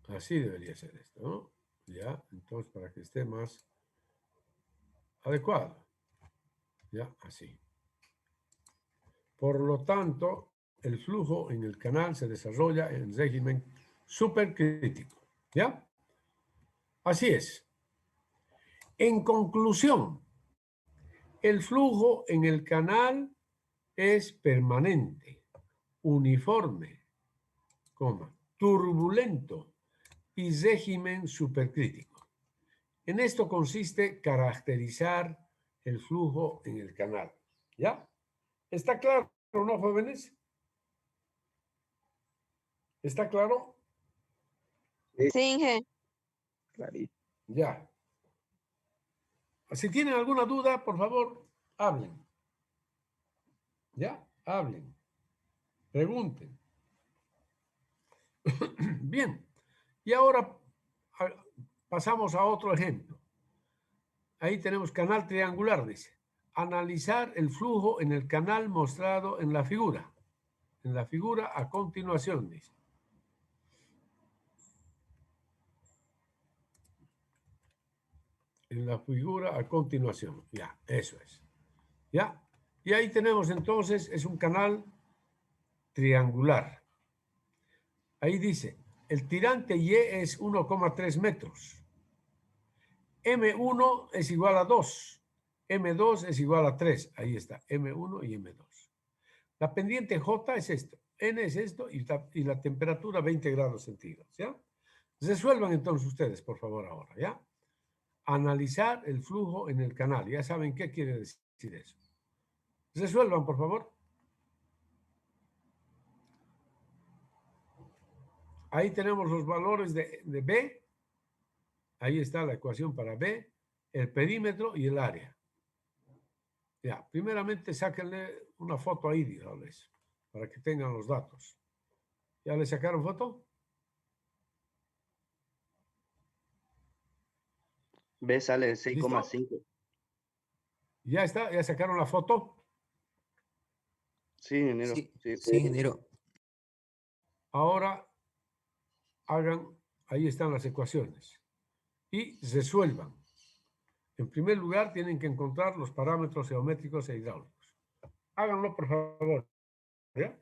Así debería ser esto, ¿no? Ya, entonces para que esté más adecuado. Ya, así. Por lo tanto, el flujo en el canal se desarrolla en régimen supercrítico. ¿Ya? Así es. En conclusión, el flujo en el canal es permanente, uniforme, turbulento y régimen supercrítico. En esto consiste caracterizar el flujo en el canal. ¿Ya? ¿Está claro, no, jóvenes? ¿Está claro? Sí, Inge. Clarísimo. Ya. Si tienen alguna duda, por favor, hablen. ¿Ya? Hablen. Pregunten. Bien. Y ahora pasamos a otro ejemplo. Ahí tenemos canal triangular, dice. Analizar el flujo en el canal mostrado en la figura. En la figura a continuación, dice. En la figura a continuación. Ya, eso es. ¿Ya? Y ahí tenemos entonces, es un canal triangular. Ahí dice, el tirante Y es 1,3 metros. M1 es igual a 2. M2 es igual a 3. Ahí está, M1 y M2. La pendiente J es esto. N es esto y la temperatura 20 grados centígrados. ¿Ya? Resuelvan entonces ustedes, por favor, ahora. ¿Ya? Analizar el flujo en el canal. Ya saben qué quiere decir eso. Resuelvan, por favor. Ahí tenemos los valores de B. Ahí está la ecuación para B, el perímetro y el área. Ya, primeramente sáquenle una foto ahí, digamos, para que tengan los datos. ¿Ya le sacaron foto? B sale ¿Listo? 6,5. ¿Ya está? ¿Ya sacaron la foto? Sí, ingeniero. Sí, Sí. sí, ingeniero. Ahora hagan, ahí están las ecuaciones. Y resuelvan. En primer lugar, tienen que encontrar los parámetros geométricos e hidráulicos. Háganlo, por favor. ¿Ya?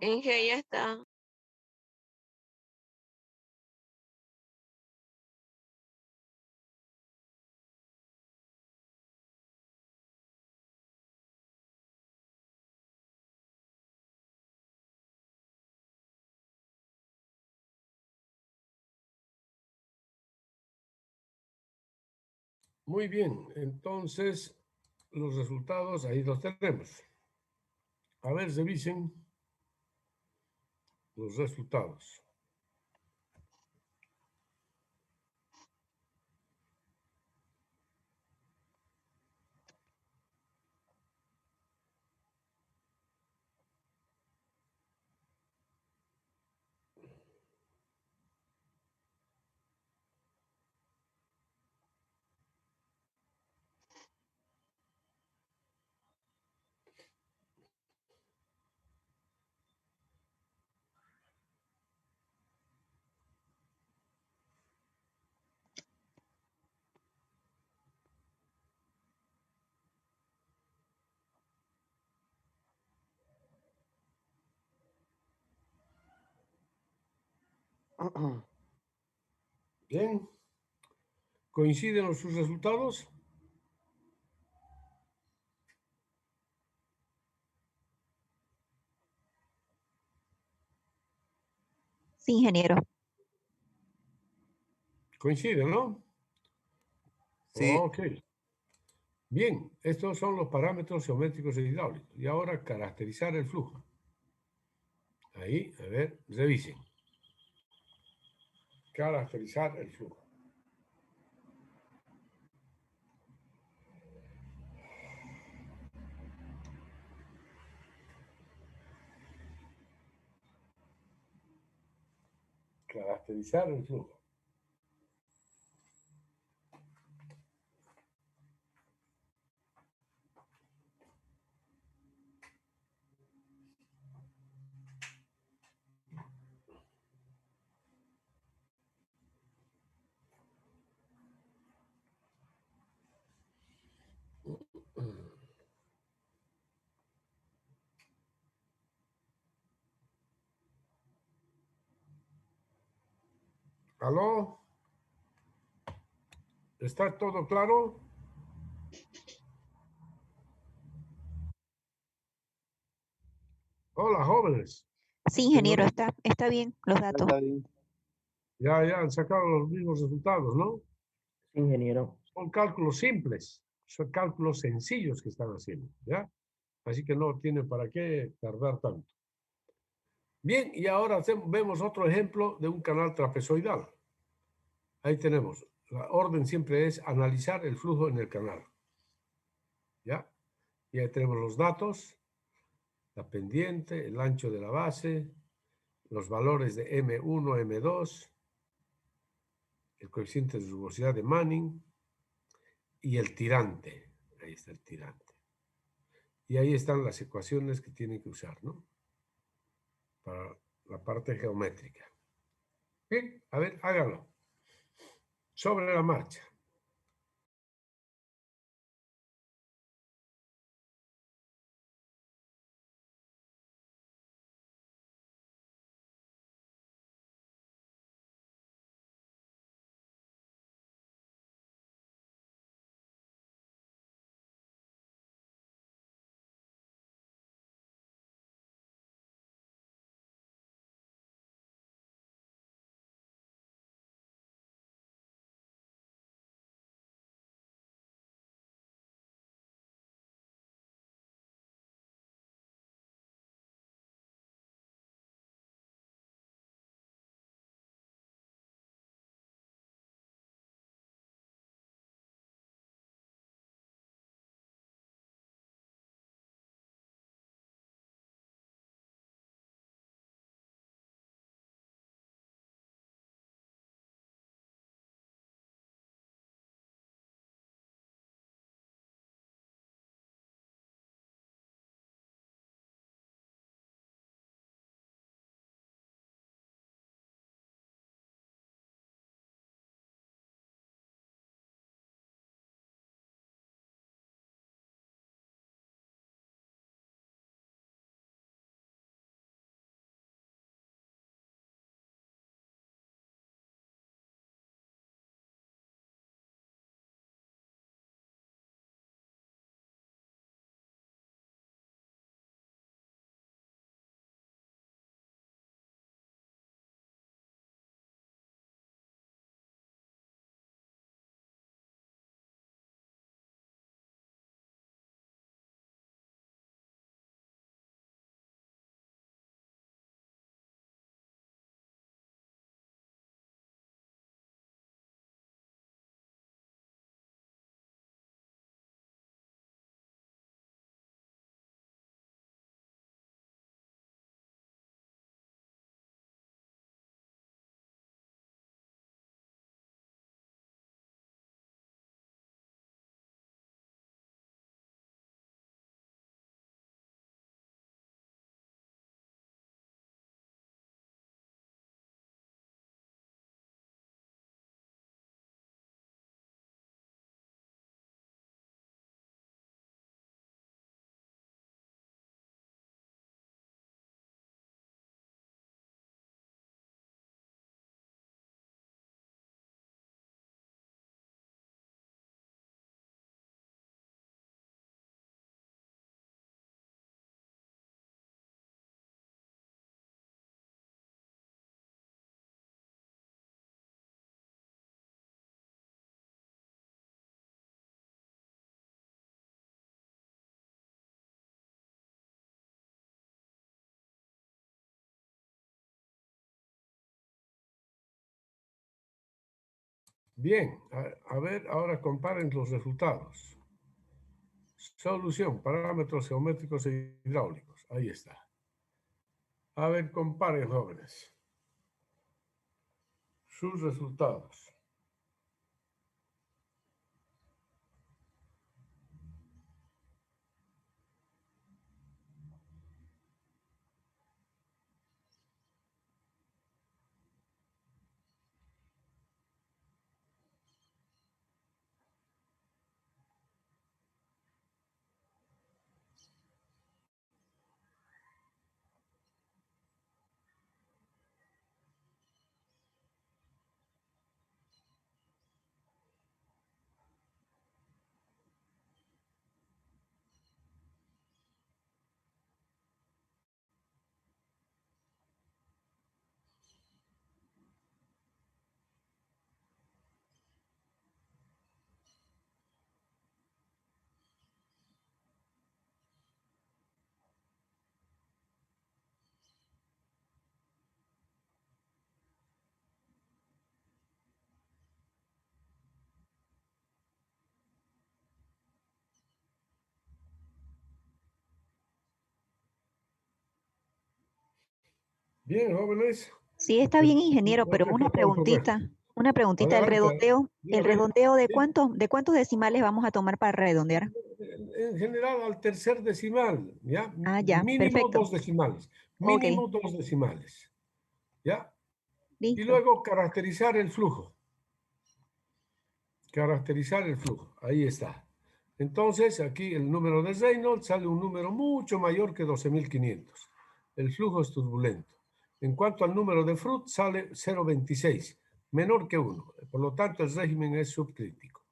En G ya está. Muy bien, entonces los resultados ahí los tenemos. A ver, revisen los resultados. Bien, ¿coinciden los sus resultados? Sí, ingeniero. Coinciden, ¿no? Sí. Ok. Bien, estos son los parámetros geométricos e hidráulicos. Y ahora caracterizar el flujo. Ahí, a ver, revisen. Caracterizar el flujo. Caracterizar el flujo. ¿Aló? ¿Está todo claro? Hola, jóvenes. Sí, ingeniero, Señorita. está bien los datos. Está bien. Ya han sacado los mismos resultados, ¿no? Sí, ingeniero. Son cálculos simples, son cálculos sencillos que están haciendo, ¿ya? Así que no tiene para qué tardar tanto. Bien, y ahora vemos otro ejemplo de un canal trapezoidal. Ahí tenemos, la orden siempre es analizar el flujo en el canal, ¿ya? Y ahí tenemos los datos, la pendiente, el ancho de la base, los valores de M1, M2, el coeficiente de rugosidad de Manning y el tirante. Ahí está el tirante. Y ahí están las ecuaciones que tienen que usar, ¿no? Para la parte geométrica. Bien, a ver, hágalo. Sobre la marcha. Bien, a ver, ahora comparen los resultados. Solución, parámetros geométricos e hidráulicos. Ahí está. A ver, comparen, jóvenes, sus resultados. Bien, jóvenes. Sí, está bien, ingeniero, No pero hace falta otro resto. una preguntita, Adelante, el dígame. redondeo Sí. de cuántos decimales vamos a tomar para redondear? En general, al tercer decimal, ¿ya? Ah, ya, Mínimo perfecto. 2 decimales. Ok, Mínimo 2 decimales, ¿ya? Y listo. luego caracterizar el flujo. Caracterizar el flujo. Ahí está. Entonces, aquí el número de Reynolds sale un número mucho mayor que 12.500. El flujo es turbulento. En cuanto al número de Fruit, sale 0,26, menor que 1. Por lo tanto, el régimen es subcrítico.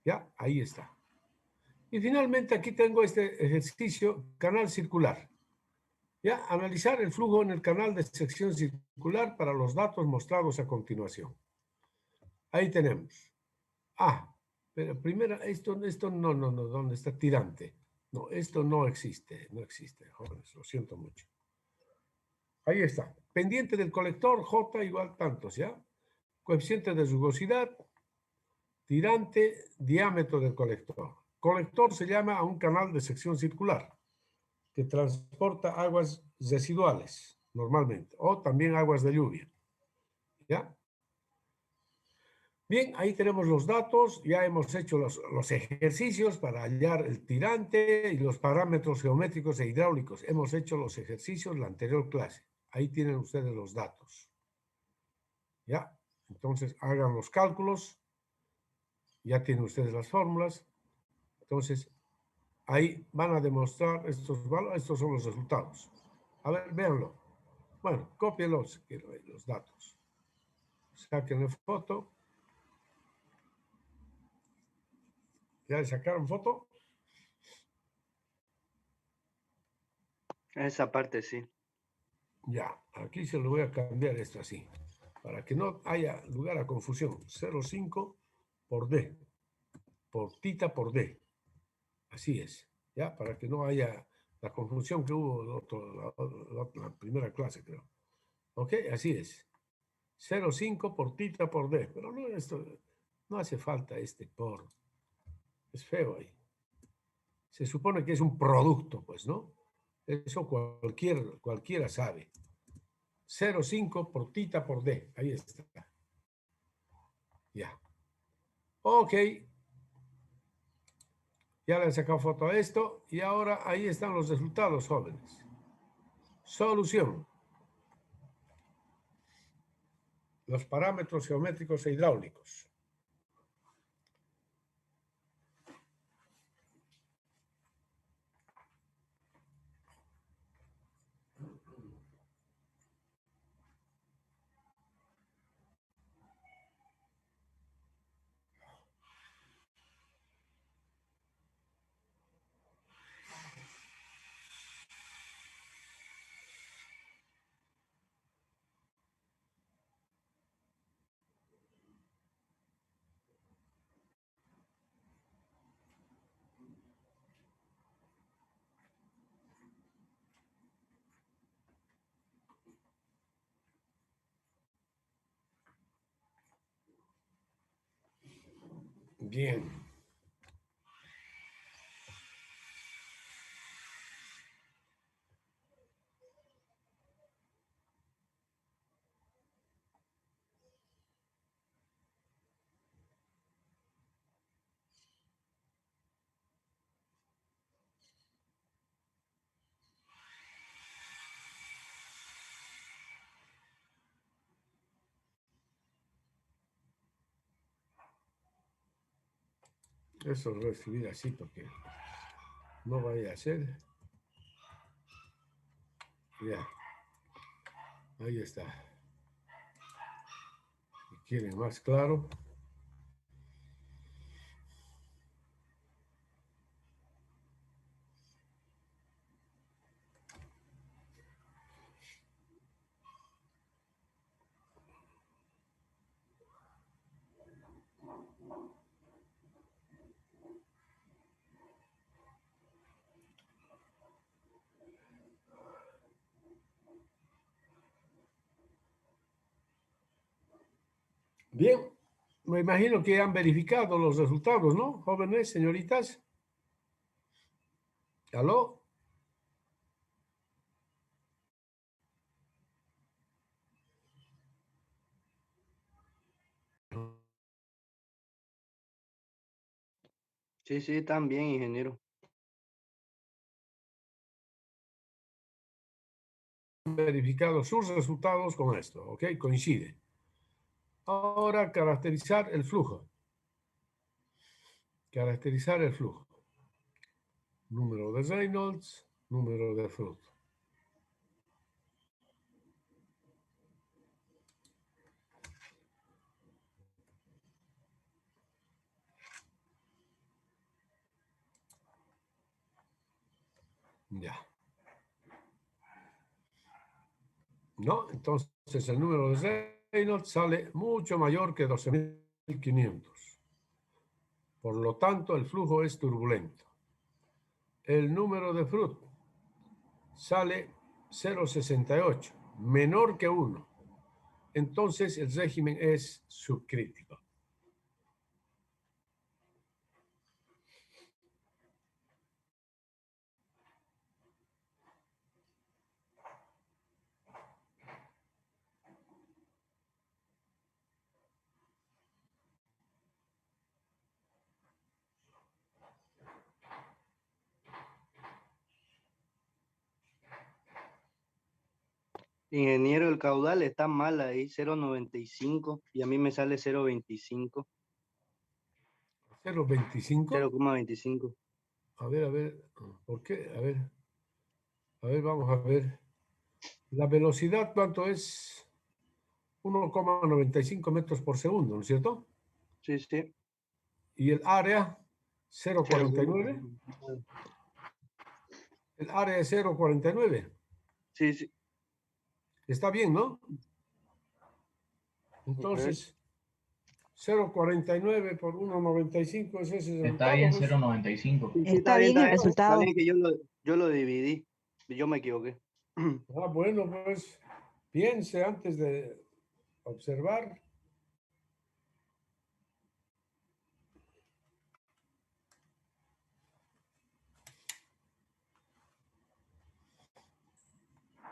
¿Ya? Ahí está. Y finalmente, aquí tengo este ejercicio, canal circular. ¿Ya? Analizar el flujo en el canal de sección circular para los datos mostrados a continuación. Ahí tenemos. Ah, pero primero, esto no, ¿dónde está tirante? No, esto no existe, jóvenes, lo siento mucho. Ahí está, pendiente del colector, J igual tantos, ¿ya? Coeficiente de rugosidad, tirante, diámetro del colector. Colector se llama a un canal de sección circular que transporta aguas residuales, normalmente, o también aguas de lluvia, ¿ya? Bien, ahí tenemos los datos, ya hemos hecho los ejercicios para hallar el tirante y los parámetros geométricos e hidráulicos. Hemos hecho los ejercicios en la anterior clase. Ahí tienen ustedes los datos. ¿Ya? Entonces, hagan los cálculos. Ya tienen ustedes las fórmulas. Entonces, ahí van a demostrar estos valores, estos son los resultados. A ver, véanlo. Bueno, cópienlos si quieren, los datos. Saquen foto. ¿Ya le sacaron foto? Esa parte sí. Ya, aquí se lo voy a cambiar esto así, para que no haya lugar a confusión. 0,5 por D, por tita por D. Así es, ya, para que no haya la confusión que hubo la primera clase, creo. Ok, así es. 0,5 por tita por D, pero no, esto, no hace falta este por. Es feo ahí. Se supone que es un producto, pues, ¿no? Eso cualquiera sabe. 0,5 por tita por D. Ahí está. Ya. Ok. Ya le han sacado foto a esto y ahora ahí están los resultados, jóvenes. Solución. Los parámetros geométricos e hidráulicos. Bien. Eso lo voy a escribir así porque no vaya a ser. Ya. Ahí está. Si quieren más claro. Bien, me imagino que han verificado los resultados, ¿no? Jóvenes, señoritas. ¿Aló? Sí, sí, también, ingeniero. Han verificado sus resultados con esto, ¿ok? Coincide. Ahora, caracterizar el flujo. Caracterizar el flujo. Número de Reynolds, número de Fruit. Ya. ¿No? Entonces el número de Reynolds sale mucho mayor que 12.500. Por lo tanto, el flujo es turbulento. El número de Fruit sale 0,68, menor que 1. Entonces el régimen es subcrítico. Ingeniero, el caudal está mal ahí, 0,95 y a mí me sale 0,25. 0,25. 0,25. A ver, ¿por qué? A ver, vamos a ver. La velocidad, ¿cuánto es? 1,95 metros por segundo, ¿no es cierto? Sí, sí. Y el área, 0,49. 0,5. El área es 0,49. Sí, sí. Está bien, ¿no? Ok. Entonces, 0,49 por 1,95 es ese Está resultado, bien pues. 0,95. Sí, sí, Está bien está el bien. Está resultado. bien que yo lo dividí. Yo me equivoqué. Ah, bueno, pues piense antes de observar.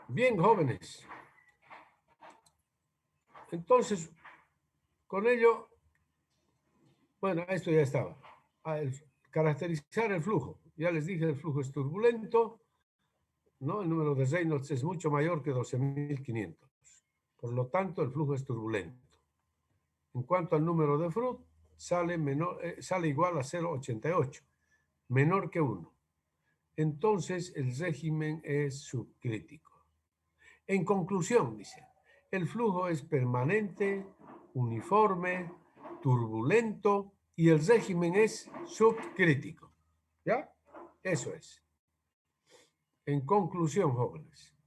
Bien, jóvenes. Entonces, con ello, bueno, esto ya estaba. Caracterizar el flujo. Ya les dije, el flujo es turbulento, ¿no? El número de Reynolds es mucho mayor que 12.500. Por lo tanto, el flujo es turbulento. En cuanto al número de Fruit, sale igual a 0,88, menor que 1. Entonces, el régimen es subcrítico. En conclusión, dice, el flujo es permanente, uniforme, turbulento y el régimen es subcrítico. ¿Ya? Eso es. En conclusión, jóvenes,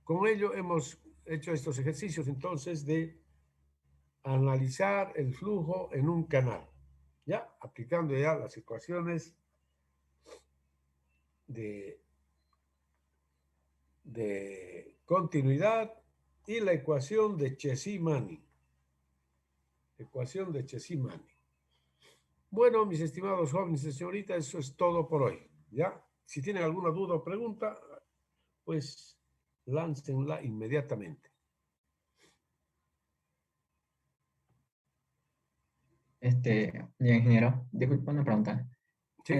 con ello hemos hecho estos ejercicios entonces de analizar el flujo en un canal, ¿ya? Aplicando ya las ecuaciones de continuidad y la ecuación de Chesy-Manning. Ecuación de Chesimani. Bueno, mis estimados jóvenes y señoritas, eso es todo por hoy. ¿Ya? Si tienen alguna duda o pregunta, pues láncenla inmediatamente. Ya, ingeniero, disculpa una pregunta. ¿Sí?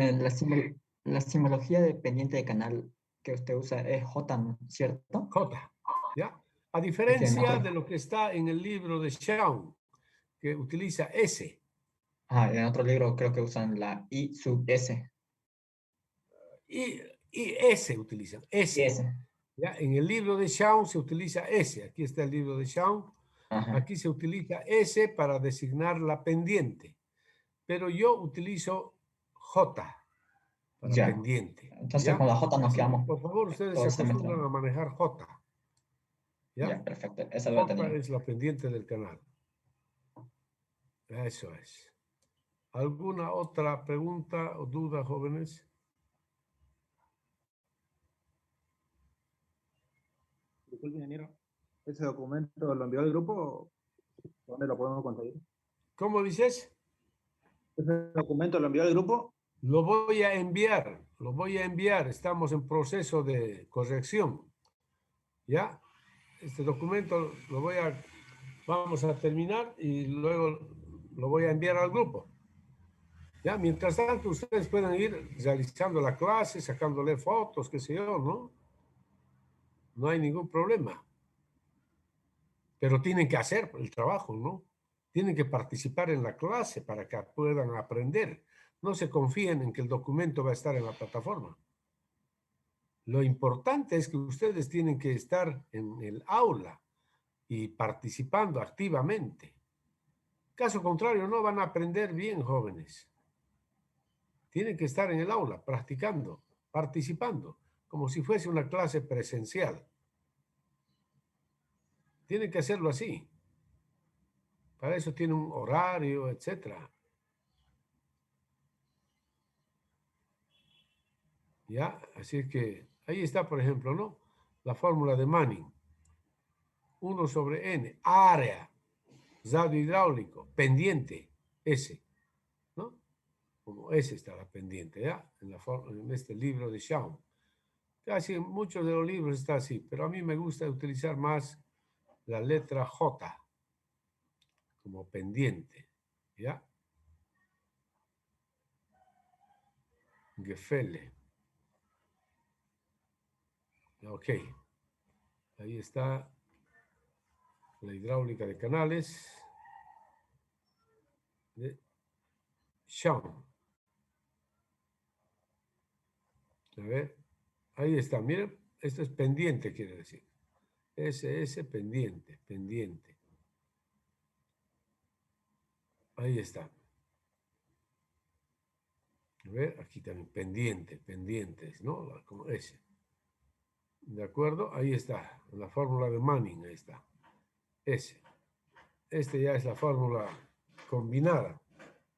La simbología de pendiente de canal que usted usa es J, ¿no? ¿Cierto? J. ¿Ya? A Es que diferencia nosotros- de lo que está en el libro de Shawn, que utiliza S. en otro libro creo que usan la I sub S. Y S utilizan. S. Y S. ¿Ya? En el libro de Shawn se utiliza S. Aquí está el libro de Shawn. Ajá. Aquí se utiliza S para designar la pendiente. Pero yo utilizo J para Ya. pendiente. Entonces ¿ya? con la J nos Así que, quedamos por favor, ustedes todo se el semestre. acostumbran a manejar J. ¿Ya? Ya, perfecto. Esa duda J tenía. es la pendiente del canal. Eso es. ¿Alguna otra pregunta o duda, jóvenes? Disculpe, ingeniero. ¿Ese documento lo envió al grupo? ¿Dónde lo podemos conseguir? ¿Cómo dices? ¿Ese documento lo envió al grupo? Lo voy a enviar, lo voy a enviar. Estamos en proceso de corrección. ¿Ya? Este documento vamos a terminar y luego lo voy a enviar al grupo. ¿Ya? Mientras tanto, ustedes pueden ir realizando la clase, sacándole fotos, qué sé yo, ¿no? No hay ningún problema. Pero tienen que hacer el trabajo, ¿no? Tienen que participar en la clase para que puedan aprender. No se confíen en que el documento va a estar en la plataforma. Lo importante es que ustedes tienen que estar en el aula y participando activamente. Caso contrario, no van a aprender bien, jóvenes. Tienen que estar en el aula, practicando, participando, como si fuese una clase presencial. Tienen que hacerlo así. Para eso tiene un horario, etcétera. ¿Ya? Así que ahí está, por ejemplo, ¿no? La fórmula de Manning. 1 sobre n, área, radio hidráulico, pendiente, S, ¿no? Como S está la pendiente, ¿ya? En este libro de Shawn. Casi en muchos de los libros está así, pero a mí me gusta utilizar más la letra J como pendiente, ¿ya? Gefälle. Ok. Ahí está la hidráulica de canales de Shawn. A ver, ahí está, miren, esto es pendiente, quiere decir. SS pendiente, pendiente. Ahí está. A ver, aquí también, pendiente, pendientes, ¿no? Como S. ¿De acuerdo? Ahí está, la fórmula de Manning, ahí está. S. Este ya es la fórmula combinada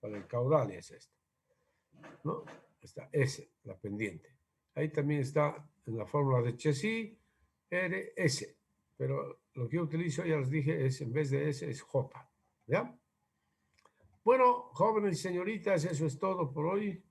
para el caudal, y es esta. ¿No? Está S, la pendiente. Ahí también está en la fórmula de Chessy, RS. Pero lo que yo utilizo, ya les dije, es en vez de S, es J. ¿Ya? Bueno, jóvenes y señoritas, eso es todo por hoy.